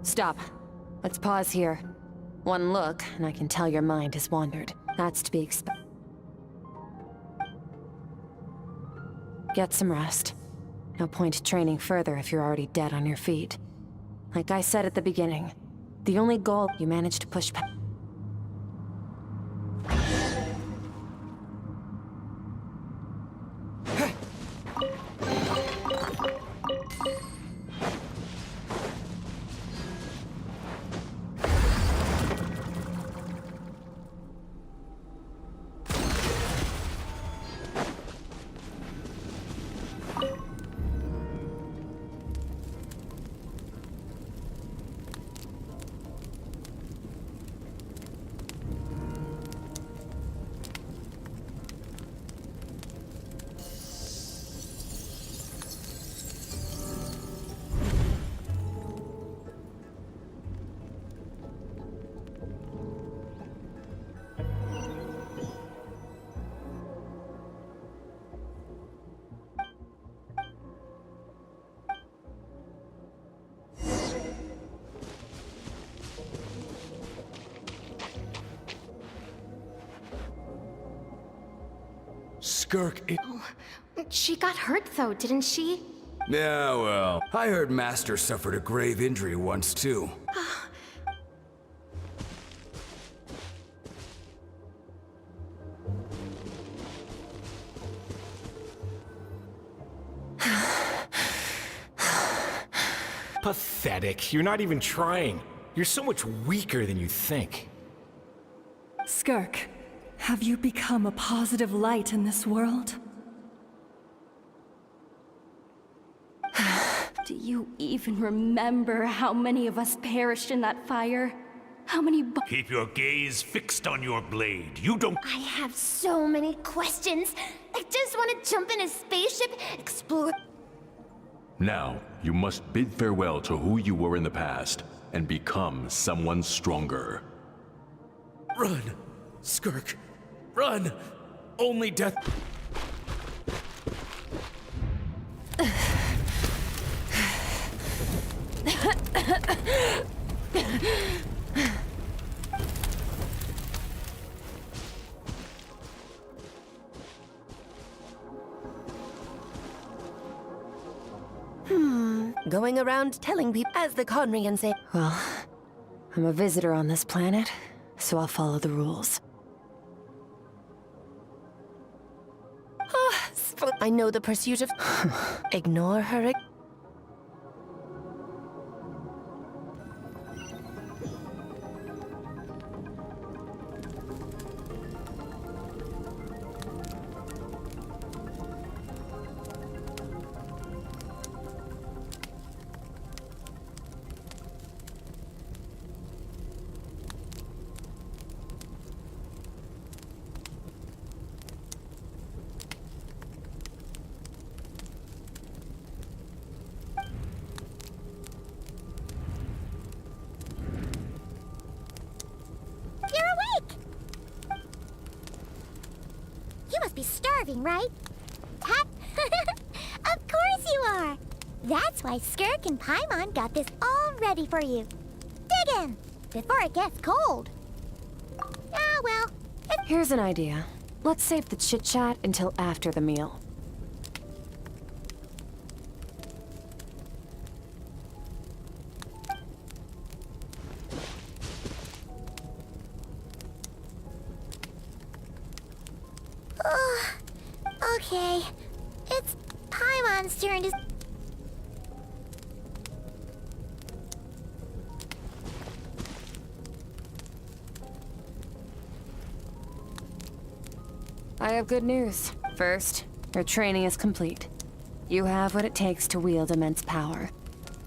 Stop. Let's pause here. One look, and I can tell your mind has wandered. That's to be expected. Get some rest. No point training further if you're already dead on your feet. Like I said at the beginning, the only goal you managed to push past. Squirk, She got hurt though, didn't she? Yeah, well, I heard Master suffered a grave injury once too. Pathetic. You're not even trying. You're so much weaker than you think. Squirk, have you become a positive light in this world? Do you even remember how many of us perished in that fire? How many Keep your gaze fixed on your blade. You don't- I have so many questions. I just want to jump in a spaceship, explore... Now, you must bid farewell to who you were in the past and become someone stronger. Run! Squirk! Run! Only death... Going around telling people as the Conrians say. Well, I'm a visitor on this planet, so I'll follow the rules. I know the pursuit of... Ignore her. Be starving, right? Of course you are! That's why Squirk and Paimon got this all ready for you. Dig in, before it gets cold. Ah, well. Here's an idea. Let's save the chit-chat until after the meal. Okay. It's Paimon's turn to... I have good news. First, your training is complete. You have what it takes to wield immense power.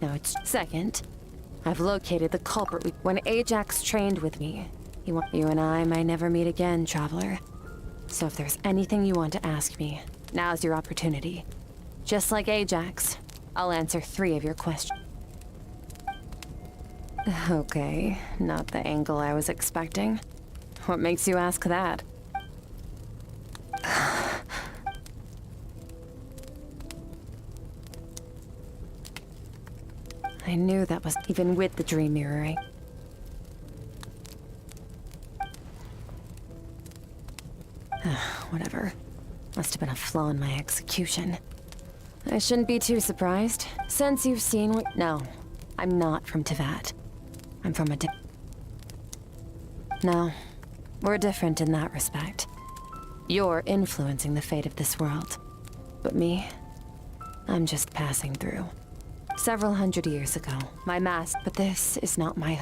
Now it's second, I've located the culprit. When Ajax trained with me, you and I may never meet again, Traveler. So if there's anything you want to ask me, now's your opportunity. Just like Ajax, I'll answer 3 of your questions. Okay, not the angle I was expecting. What makes you ask that? I knew that was even with the dream mirroring. Whatever. Must have been a flaw in my execution. I shouldn't be too surprised, since you've seen what— No, I'm not from Teyvat. I'm from a No, we're different in that respect. You're influencing the fate of this world. But me, I'm just passing through. Several hundred years ago, my master— But this is not my—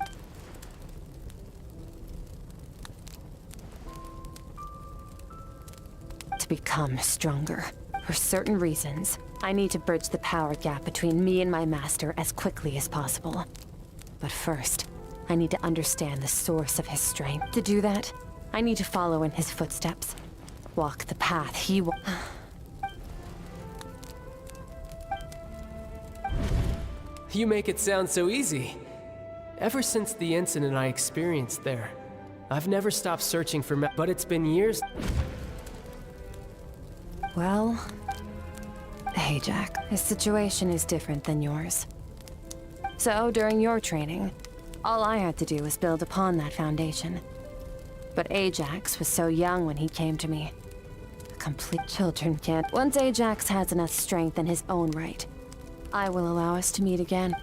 To become stronger. For certain reasons, I need to bridge the power gap between me and my master as quickly as possible. But first, I need to understand the source of his strength. To do that, I need to follow in his footsteps. Walk the path he walked. You make it sound so easy. Ever since the incident I experienced there, I've never stopped searching for but it's been years. Well, Ajax, his situation is different than yours. So, during your training, all I had to do was build upon that foundation. But Ajax was so young when he came to me. Complete children can't— Once Ajax has enough strength in his own right, I will allow us to meet again.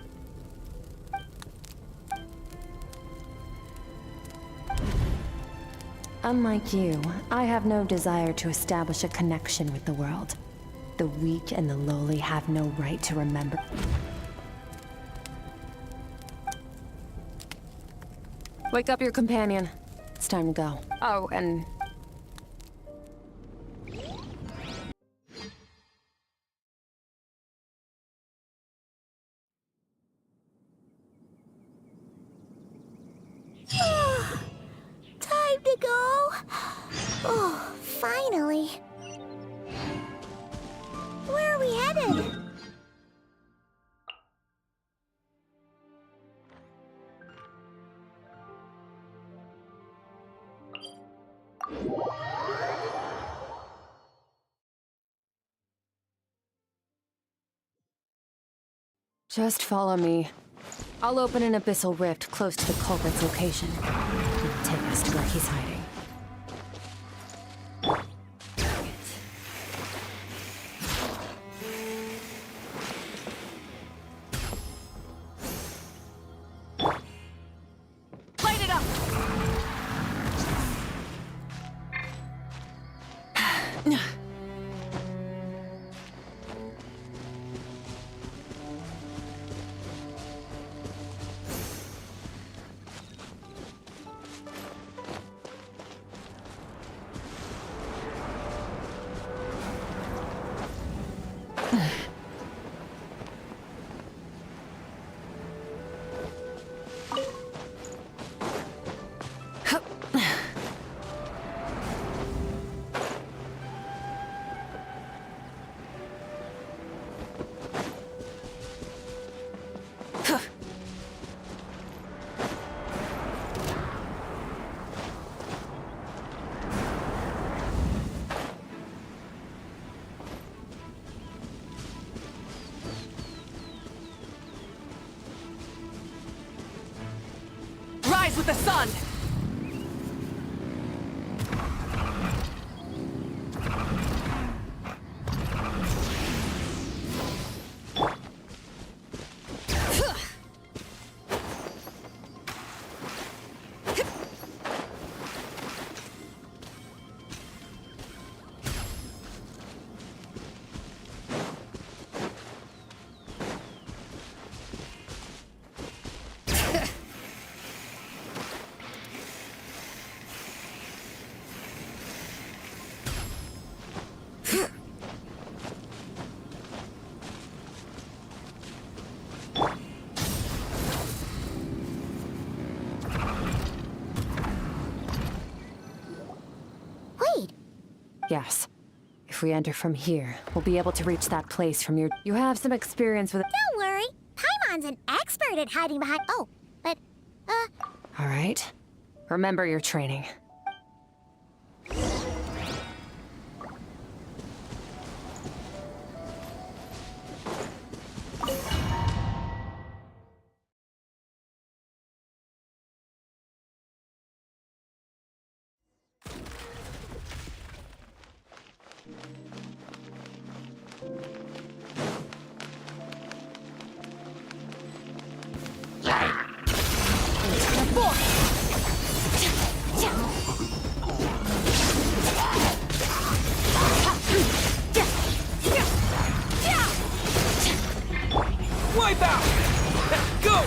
Unlike you, I have no desire to establish a connection with the world. The weak and the lowly have no right to remember. Wake up your companion. It's time to go. Oh, and... Time to go. Oh, finally. Where are we headed? Just follow me. I'll open an abyssal rift close to the culprit's location. It'll take us to where he's hiding. Light it up! Rise with the sun! guess. If we enter from here, we'll be able to reach that place from your... You have some experience with... Don't worry. Paimon's an expert at hiding behind... Oh, but, All right. Remember your training. Wipe out! Go!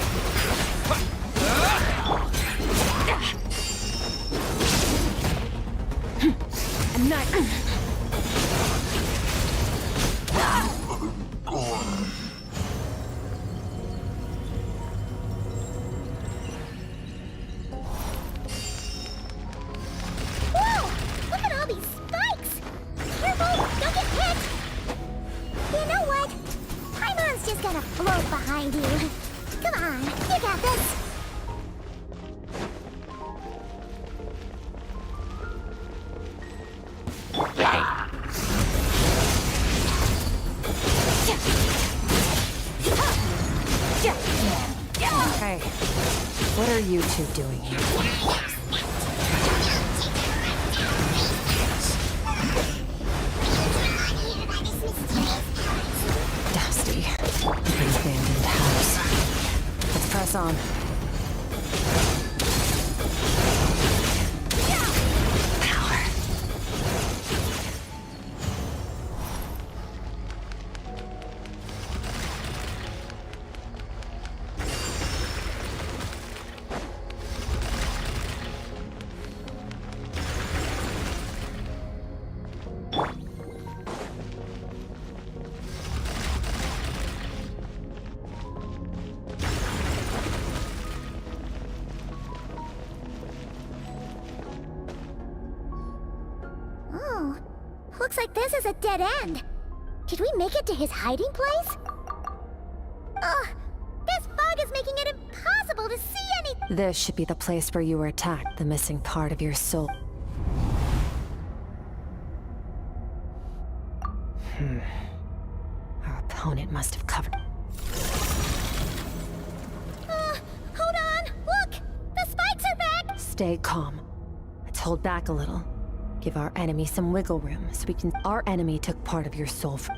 whoa! Look at all these spikes! Careful! Don't get hit! You know what? Paimon's just gonna float behind you. Come on, you got this! Hey, what are you two doing here? Dusty. An abandoned house. Let's press on. Power. Oh, looks like this is a dead end. Did we make it to his hiding place? Ugh, this fog is making it impossible to see anything. This should be the place where you were attacked, the missing part of your soul. Our opponent must have covered... Hold on, look! The spikes are back! Stay calm. Let's hold back a little. Give our enemy some wiggle room so we can... Our enemy took part of your soul from...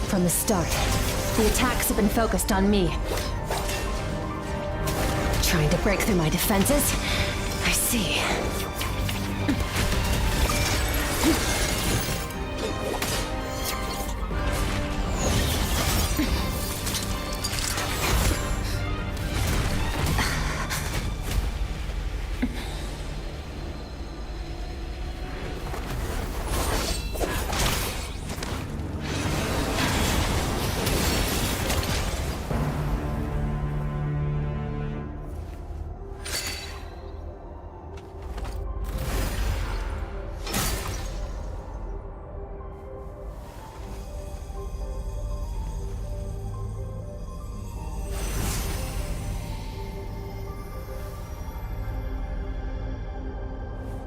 From the start, the attacks have been focused on me. Trying to break through my defenses? I see.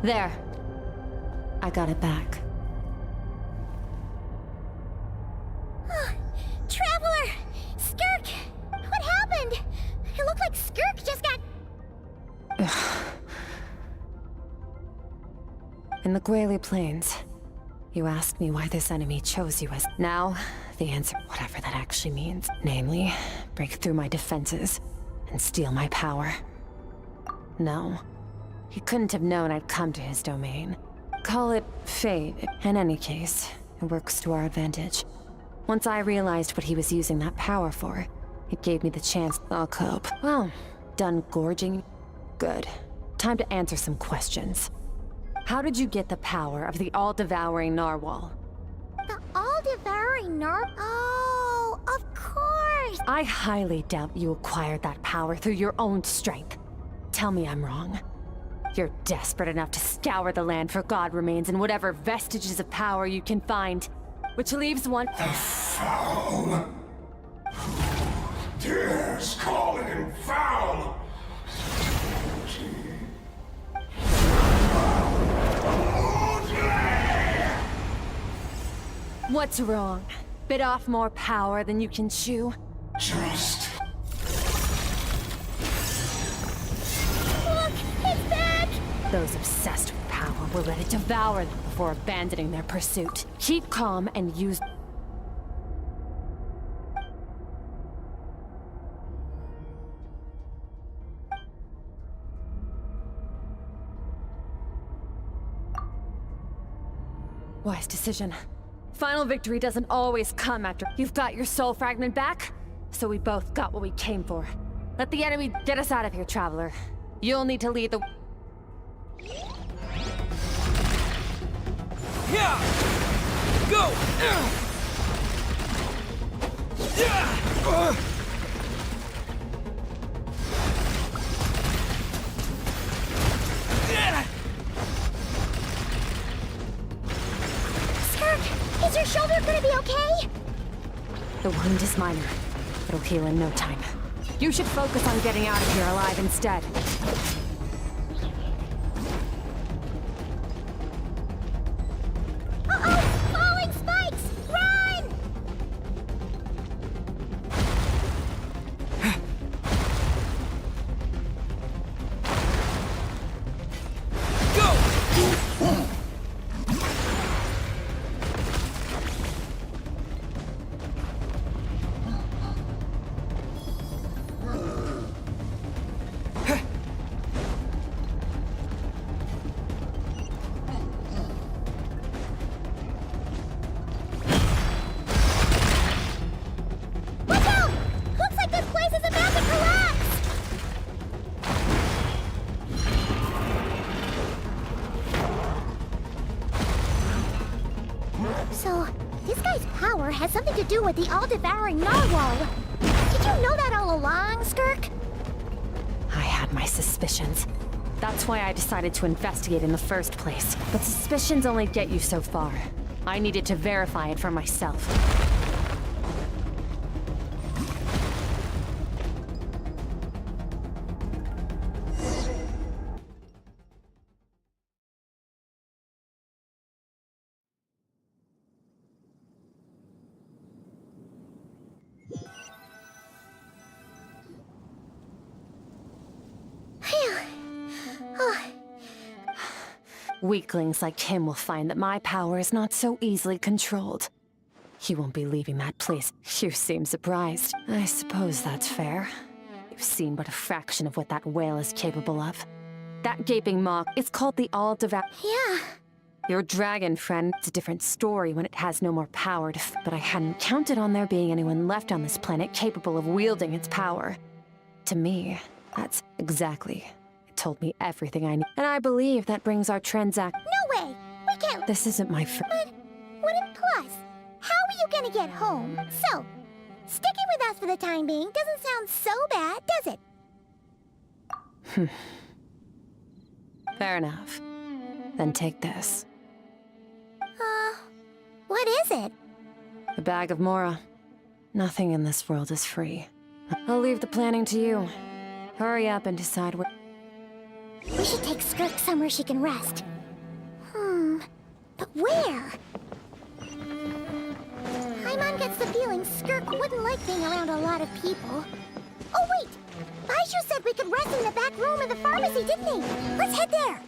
There. I got it back. Traveler! Squirk! What happened? It looked like Squirk just got... In the Guili Plains, you asked me why this enemy chose you as... Now, the answer, whatever that actually means. Namely, break through my defenses and steal my power. No. He couldn't have known I'd come to his domain. Call it fate. In any case, it works to our advantage. Once I realized what he was using that power for, it gave me the chance. I'll cope. Well, done gorging? Good. Time to answer some questions. How did you get the power of the all-devouring narwhal? The all-devouring Oh, of course! I highly doubt you acquired that power through your own strength. Tell me I'm wrong. You're desperate enough to scour the land for god remains and whatever vestiges of power you can find. Which leaves one— The foul! Who dares call him foul? What's wrong? Bit off more power than you can chew? Just... Look! It's back! Those obsessed with power were ready to devour them before abandoning their pursuit. Keep calm and use— Wise decision. Final victory doesn't always come after you've got your soul fragment back, so we both got what we came for. Let the enemy get us out of here, Traveler. You'll need to lead the— Yeah! Go! Is your shoulder gonna be okay? The wound is minor. It'll heal in no time. You should focus on getting out of here alive instead. Uh-oh! Falling spikes! Run! So, this guy's power has something to do with the all-devouring narwhal. Did you know that all along, Squirk? I had my suspicions. That's why I decided to investigate in the first place. But suspicions only get you so far. I needed to verify it for myself. Weaklings like him will find that my power is not so easily controlled. He won't be leaving that place. You seem surprised. I suppose that's fair. You've seen but a fraction of what that whale is capable of. That gaping maw, it's called the all-devour— Yeah. Your dragon friend, it's a different story when it has no more power to but I hadn't counted on there being anyone left on this planet capable of wielding its power. To me, that's exactly— told me everything I need. And I believe that brings our transact— No way! We can't— This isn't my But, what it plus? How are you gonna get home? So, sticking with us for the time being doesn't sound so bad, does it? Fair enough. Then take this. What is it? A bag of Mora. Nothing in this world is free. I'll leave the planning to you. Hurry up and decide where— We should take Squirk somewhere she can rest. But where? Paimon gets the feeling Squirk wouldn't like being around a lot of people. Oh wait! Baizhu said we could rest in the back room of the pharmacy, didn't he? Let's head there!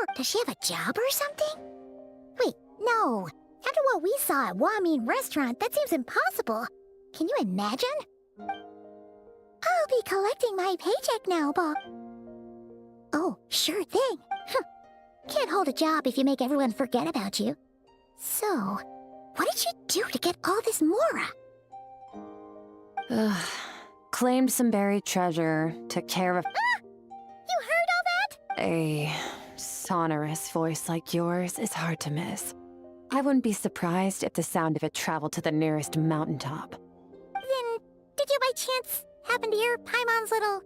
Or does she have a job or something? Wait, no. After what we saw at Wamin Restaurant, that seems impossible. Can you imagine? I'll be collecting my paycheck now, Bob. Oh, sure thing. Can't hold a job if you make everyone forget about you. So, what did you do to get all this Mora? Claimed some buried treasure, took care of... Ah! You heard all that? A sonorous voice like yours is hard to miss. I wouldn't be surprised if the sound of it traveled to the nearest mountaintop. Then, did you by chance happen to hear Paimon's little,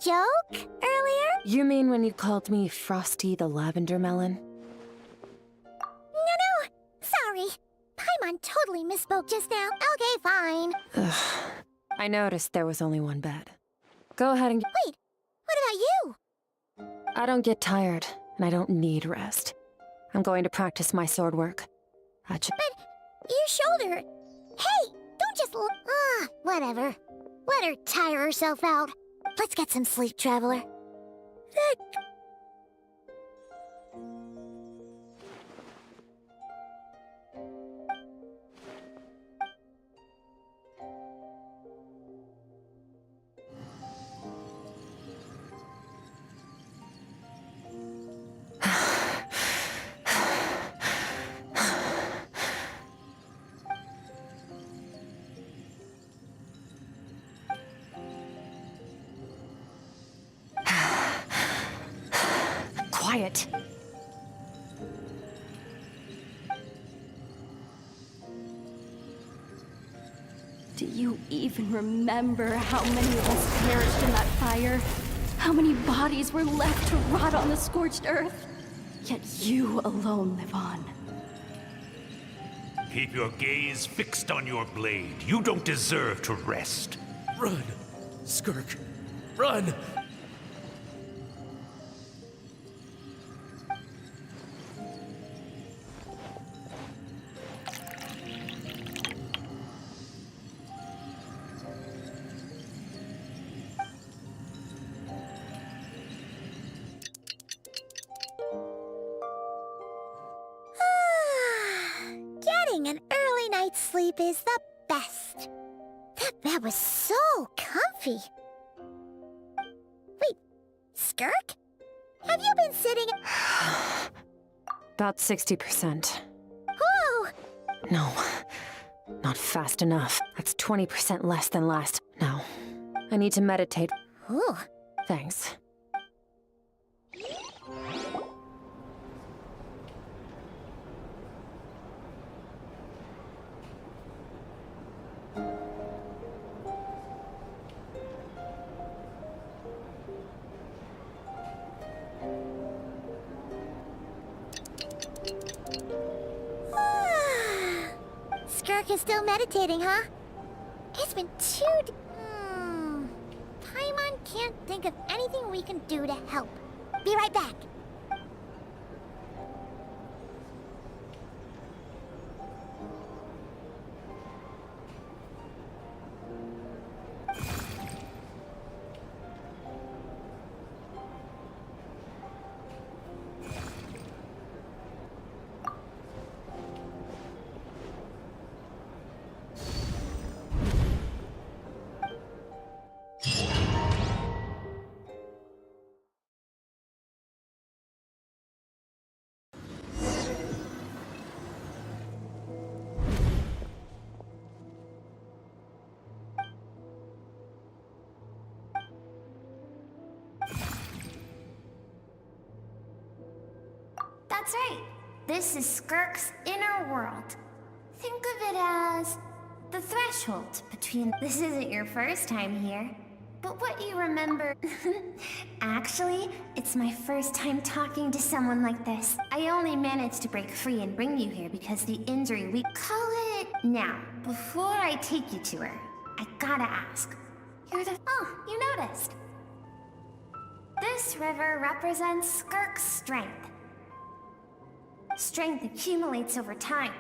joke earlier? You mean when you called me Frosty the Lavender Melon? No, sorry. Paimon totally misspoke just now. Okay, fine. Ugh. I noticed there was only one bed. Go ahead and... Wait, what about you? I don't get tired, and I don't need rest. I'm going to practice my sword work. But your shoulder... Hey, don't just... whatever. Let her tire herself out. Let's get some sleep, Traveler. Quiet. Do you even remember how many of us perished in that fire? How many bodies were left to rot on the scorched earth? Yet you alone live on. Keep your gaze fixed on your blade. You don't deserve to rest. Run! Squirk! Run! Getting an early night's sleep is the best. That bed was so comfy. Wait, Squirk? Have you been sitting... About 60%. Whoa! No, not fast enough. That's 20% less than last. No, I need to meditate. Ooh. Thanks. Squirk is still meditating, huh? It's been 2 Paimon can't think of anything we can do to help. Be right back. That's right. This is Squirk's inner world. Think of it as the threshold between... This isn't your first time here, but what you remember... Actually, it's my first time talking to someone like this. I only managed to break free and bring you here because the injury we... Call it... Now, before I take you to her, I gotta ask. You're the... Oh, you noticed. This river represents Squirk's strength. Strength accumulates over time.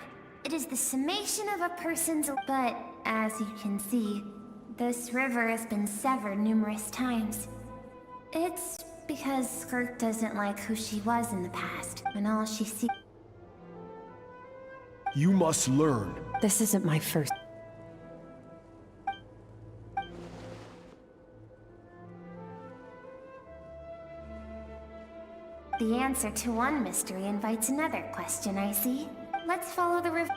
It is the summation of a person's... But, as you can see, this river has been severed numerous times. It's because Squirk doesn't like who she was in the past, and all she sees. You must learn. This isn't my first. The answer to one mystery invites another question, I see. Let's follow the river.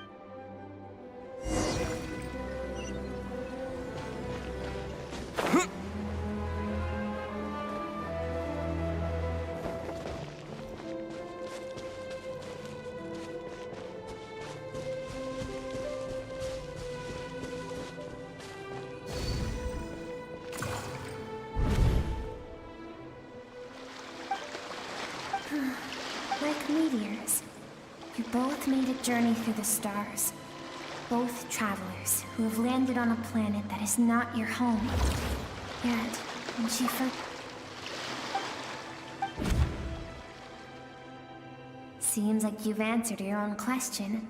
Like meteors, you both made a journey through the stars. Both travelers who have landed on a planet that is not your home. Yet, when she Seems like you've answered your own question.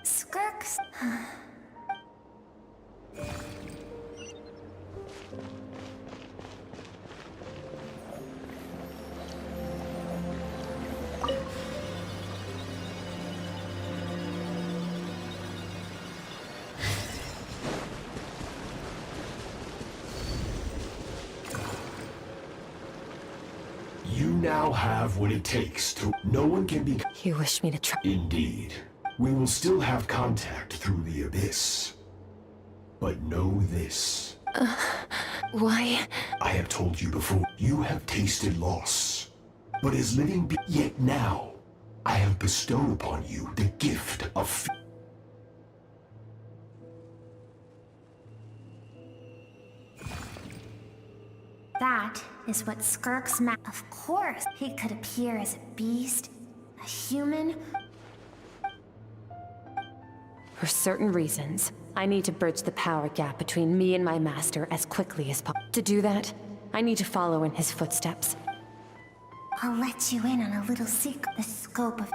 Squirks. You now have what it takes to... No one can be... You wish me to try... Indeed. We will still have contact through the abyss. But know this. Why? I have told you before, you have tasted loss. But as living be... Yet now, I have bestowed upon you the gift of... That is what Squirk's Of course, he could appear as a beast, a human. For certain reasons, I need to bridge the power gap between me and my master as quickly as possible. To do that, I need to follow in his footsteps. I'll let you in on a little secret. The scope of...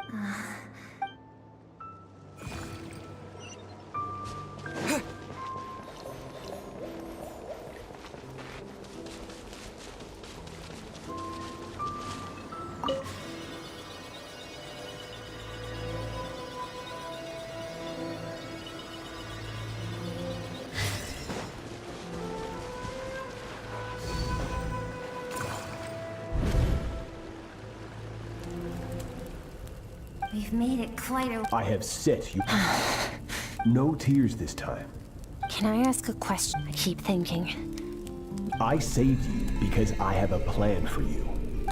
We've made it quite a... I have set you... No tears this time. Can I ask a question? I keep thinking. I saved you because I have a plan for you.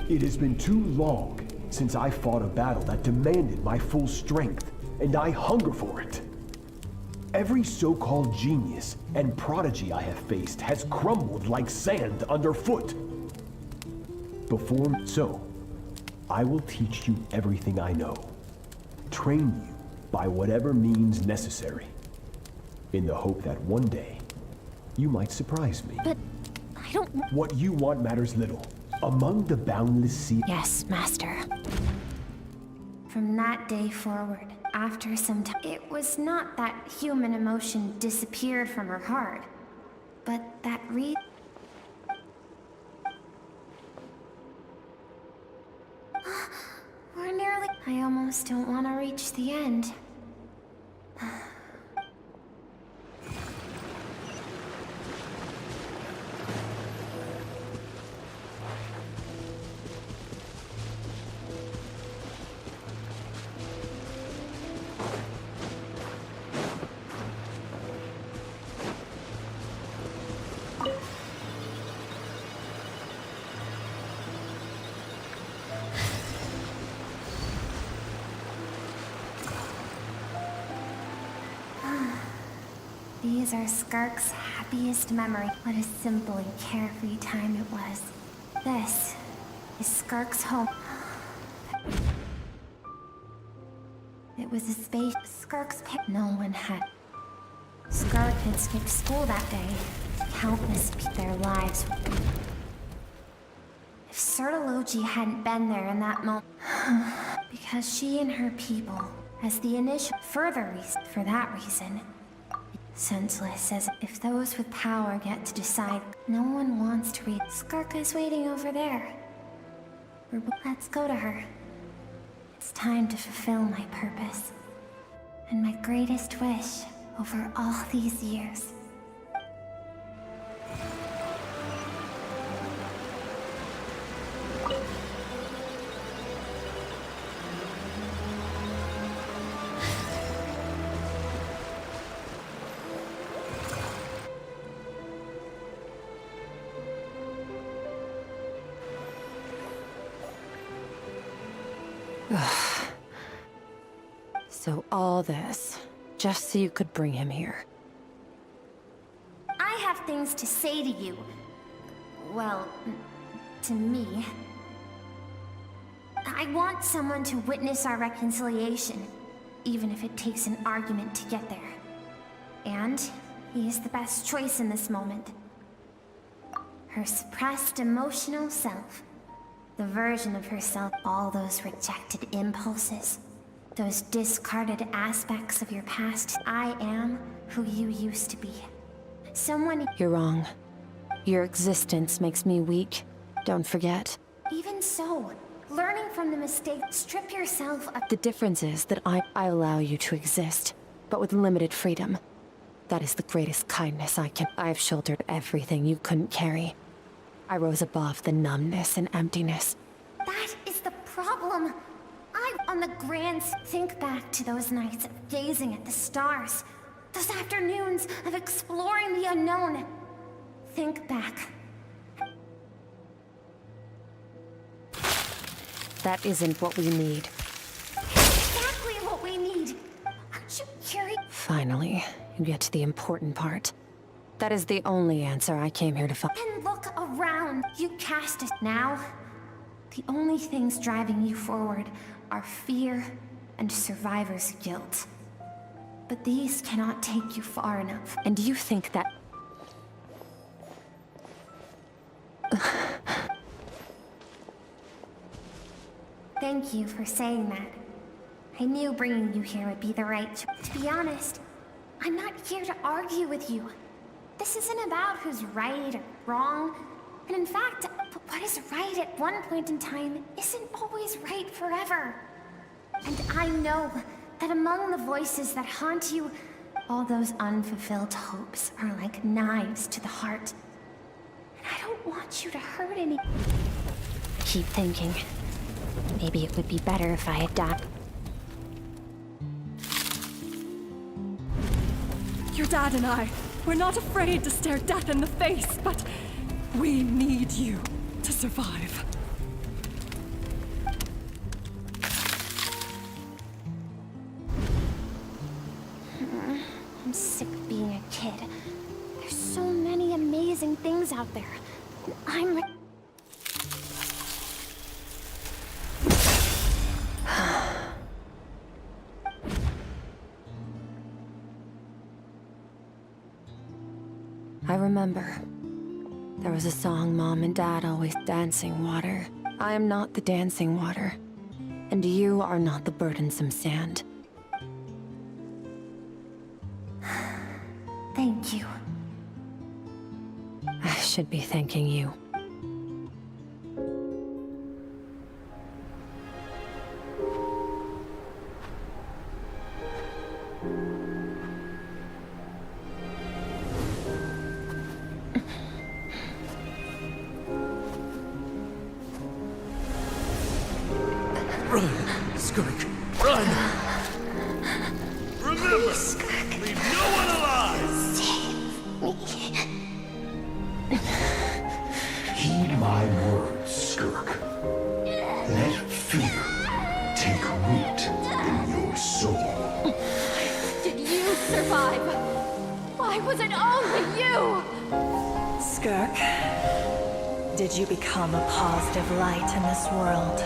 It has been too long since I fought a battle that demanded my full strength, and I hunger for it. Every so-called genius and prodigy I have faced has crumbled like sand underfoot. So, I will teach you everything I know. Train you by whatever means necessary, in the hope that one day, you might surprise me. But I don't... What you want matters little. Among the boundless sea... Yes, Master. From that day forward, after some time, it was not that human emotion disappeared from her heart, but that We're nearly... I almost don't want to reach the end. These are Squirk's happiest memory. What a simple and carefree time it was. This is Squirk's home. It was a space Squirk's no one had. Squirk had skipped school that day. Countless their lives. If Sertology hadn't been there in that moment, because she and her people, as the initial further reason for that reason, senseless as if those with power get to decide. No one wants to read. Squirk is waiting over there. Let's go to her. It's time to fulfill my purpose. And my greatest wish over all these years. So all this, just so you could bring him here. I have things to say to you. Well, to me. I want someone to witness our reconciliation, even if it takes an argument to get there. And he is the best choice in this moment. Her suppressed emotional self. The version of herself, all those rejected impulses. Those discarded aspects of your past. I am who you used to be. Someone... You're wrong. Your existence makes me weak. Don't forget. Even so, learning from the mistake, strip yourself of... The difference is that I allow you to exist, but with limited freedom. That is the greatest kindness I can... I've shouldered everything you couldn't carry. I rose above the numbness and emptiness. That is the problem. On the grand... Think back to those nights of gazing at the stars. Those afternoons of exploring the unknown. Think back. That isn't what we need. Exactly what we need. Aren't you curious? Finally, you get to the important part. That is the only answer I came here to find. And look around. You cast us now. The only things driving you forward are fear and survivor's guilt. But these cannot take you far enough. And do you think that... Thank you for saying that. I knew bringing you here would be the right choice. To be honest, I'm not here to argue with you. This isn't about who's right or wrong. And in fact, what is right at one point in time isn't always right forever. And I know that among the voices that haunt you, all those unfulfilled hopes are like knives to the heart. And I don't want you to hurt any... Keep thinking. Maybe it would be better if I adapt. Your dad and I, we're not afraid to stare death in the face, but we need you to survive. I'm sick of being a kid. There's so many amazing things out there. I'm... I remember. There was a song Mom and Dad always... Dancing water. I am not the dancing water. And you are not the burdensome sand. Thank you. I should be thanking you. Run, Squirk, run! Remember, leave no one alive! Heed my words, Squirk. Let fear take root in your soul. Did you survive? Why was it only you? Squirk, did you become a positive light in this world?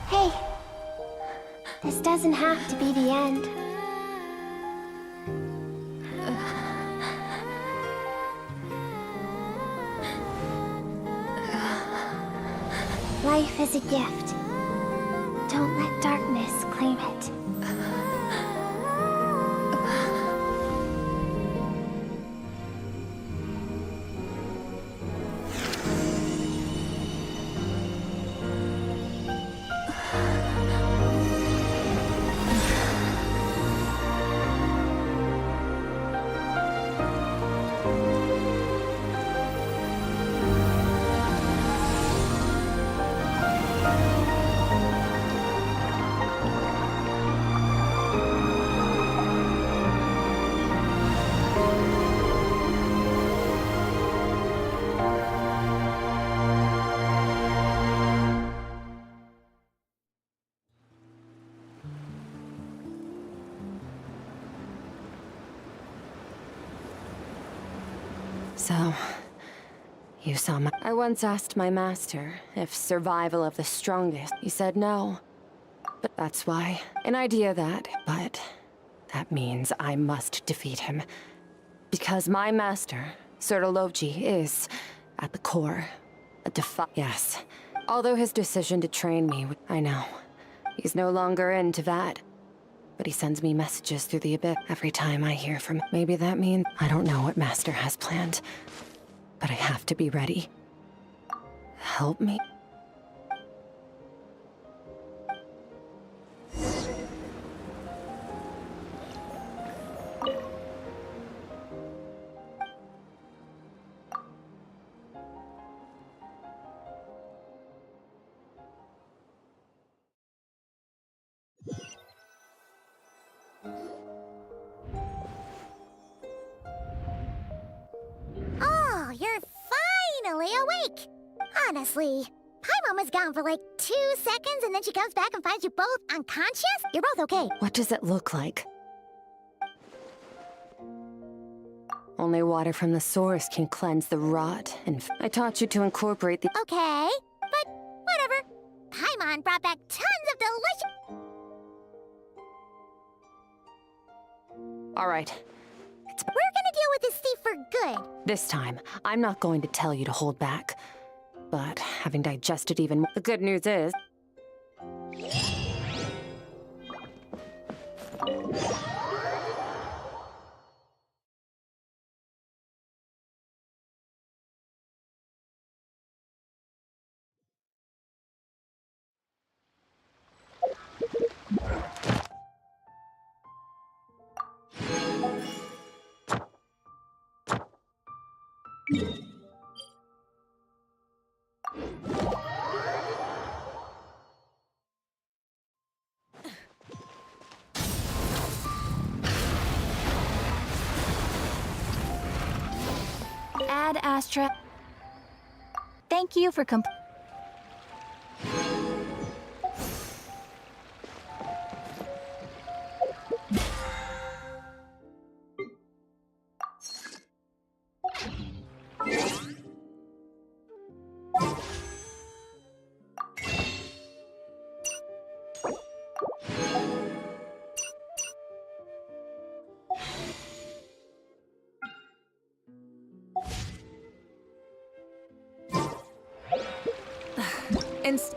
Hey, this doesn't have to be the end. Life is a gift. Don't let darkness So, you saw my... I once asked my master if survival of the strongest. He said no. But that's why. An idea but that means I must defeat him. Because my master, Sertologi, is, at the core, yes. Although his decision to train me, I know. He's no longer into that. But he sends me messages through the abyss every time I hear from him. Maybe that means I don't know what Master has planned. But I have to be ready. Help me. Oh, you're finally awake! Honestly, Paimon was gone for like 2 seconds and then she comes back and finds you both unconscious? You're both okay. What does it look like? Only water from the source can cleanse the rot, and I taught you to incorporate the... Okay, but whatever. Paimon brought back tons of delicious... Alright. We're gonna deal with this thief for good. This time, I'm not going to tell you to hold back. But having digested even more... The good news is... Ad Astra. Thank you for Instead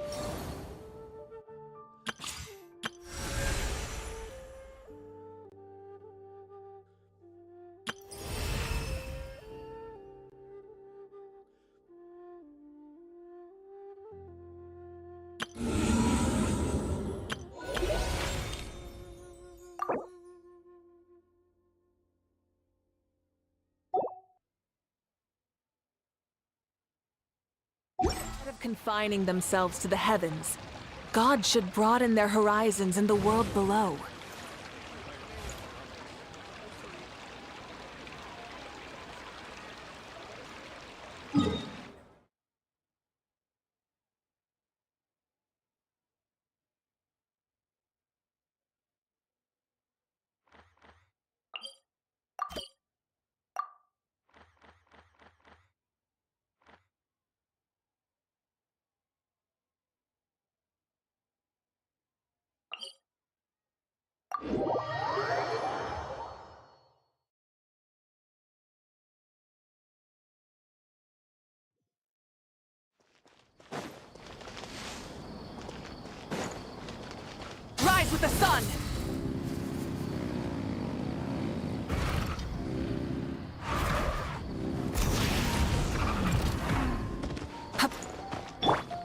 of confining themselves to the heavens, God should broaden their horizons in the world below. Rise with the sun!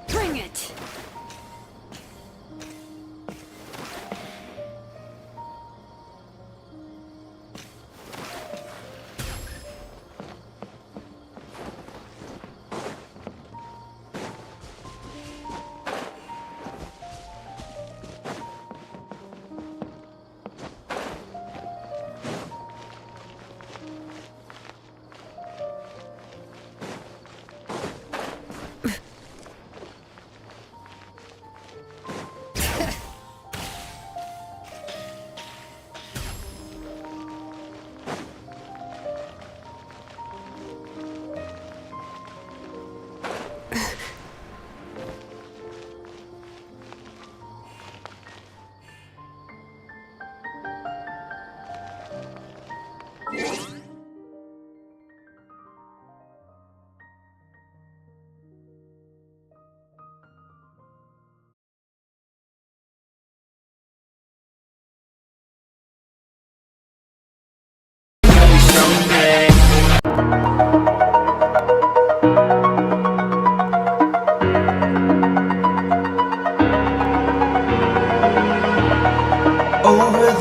Bring it!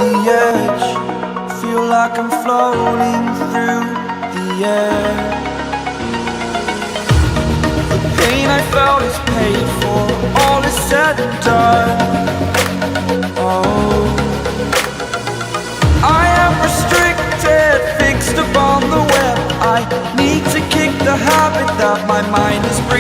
the edge. Feel like I'm floating through the air. The pain I felt is paid for, all is said and done. Oh, I am restricted, fixed upon the web. I need to kick the habit that my mind is breathing.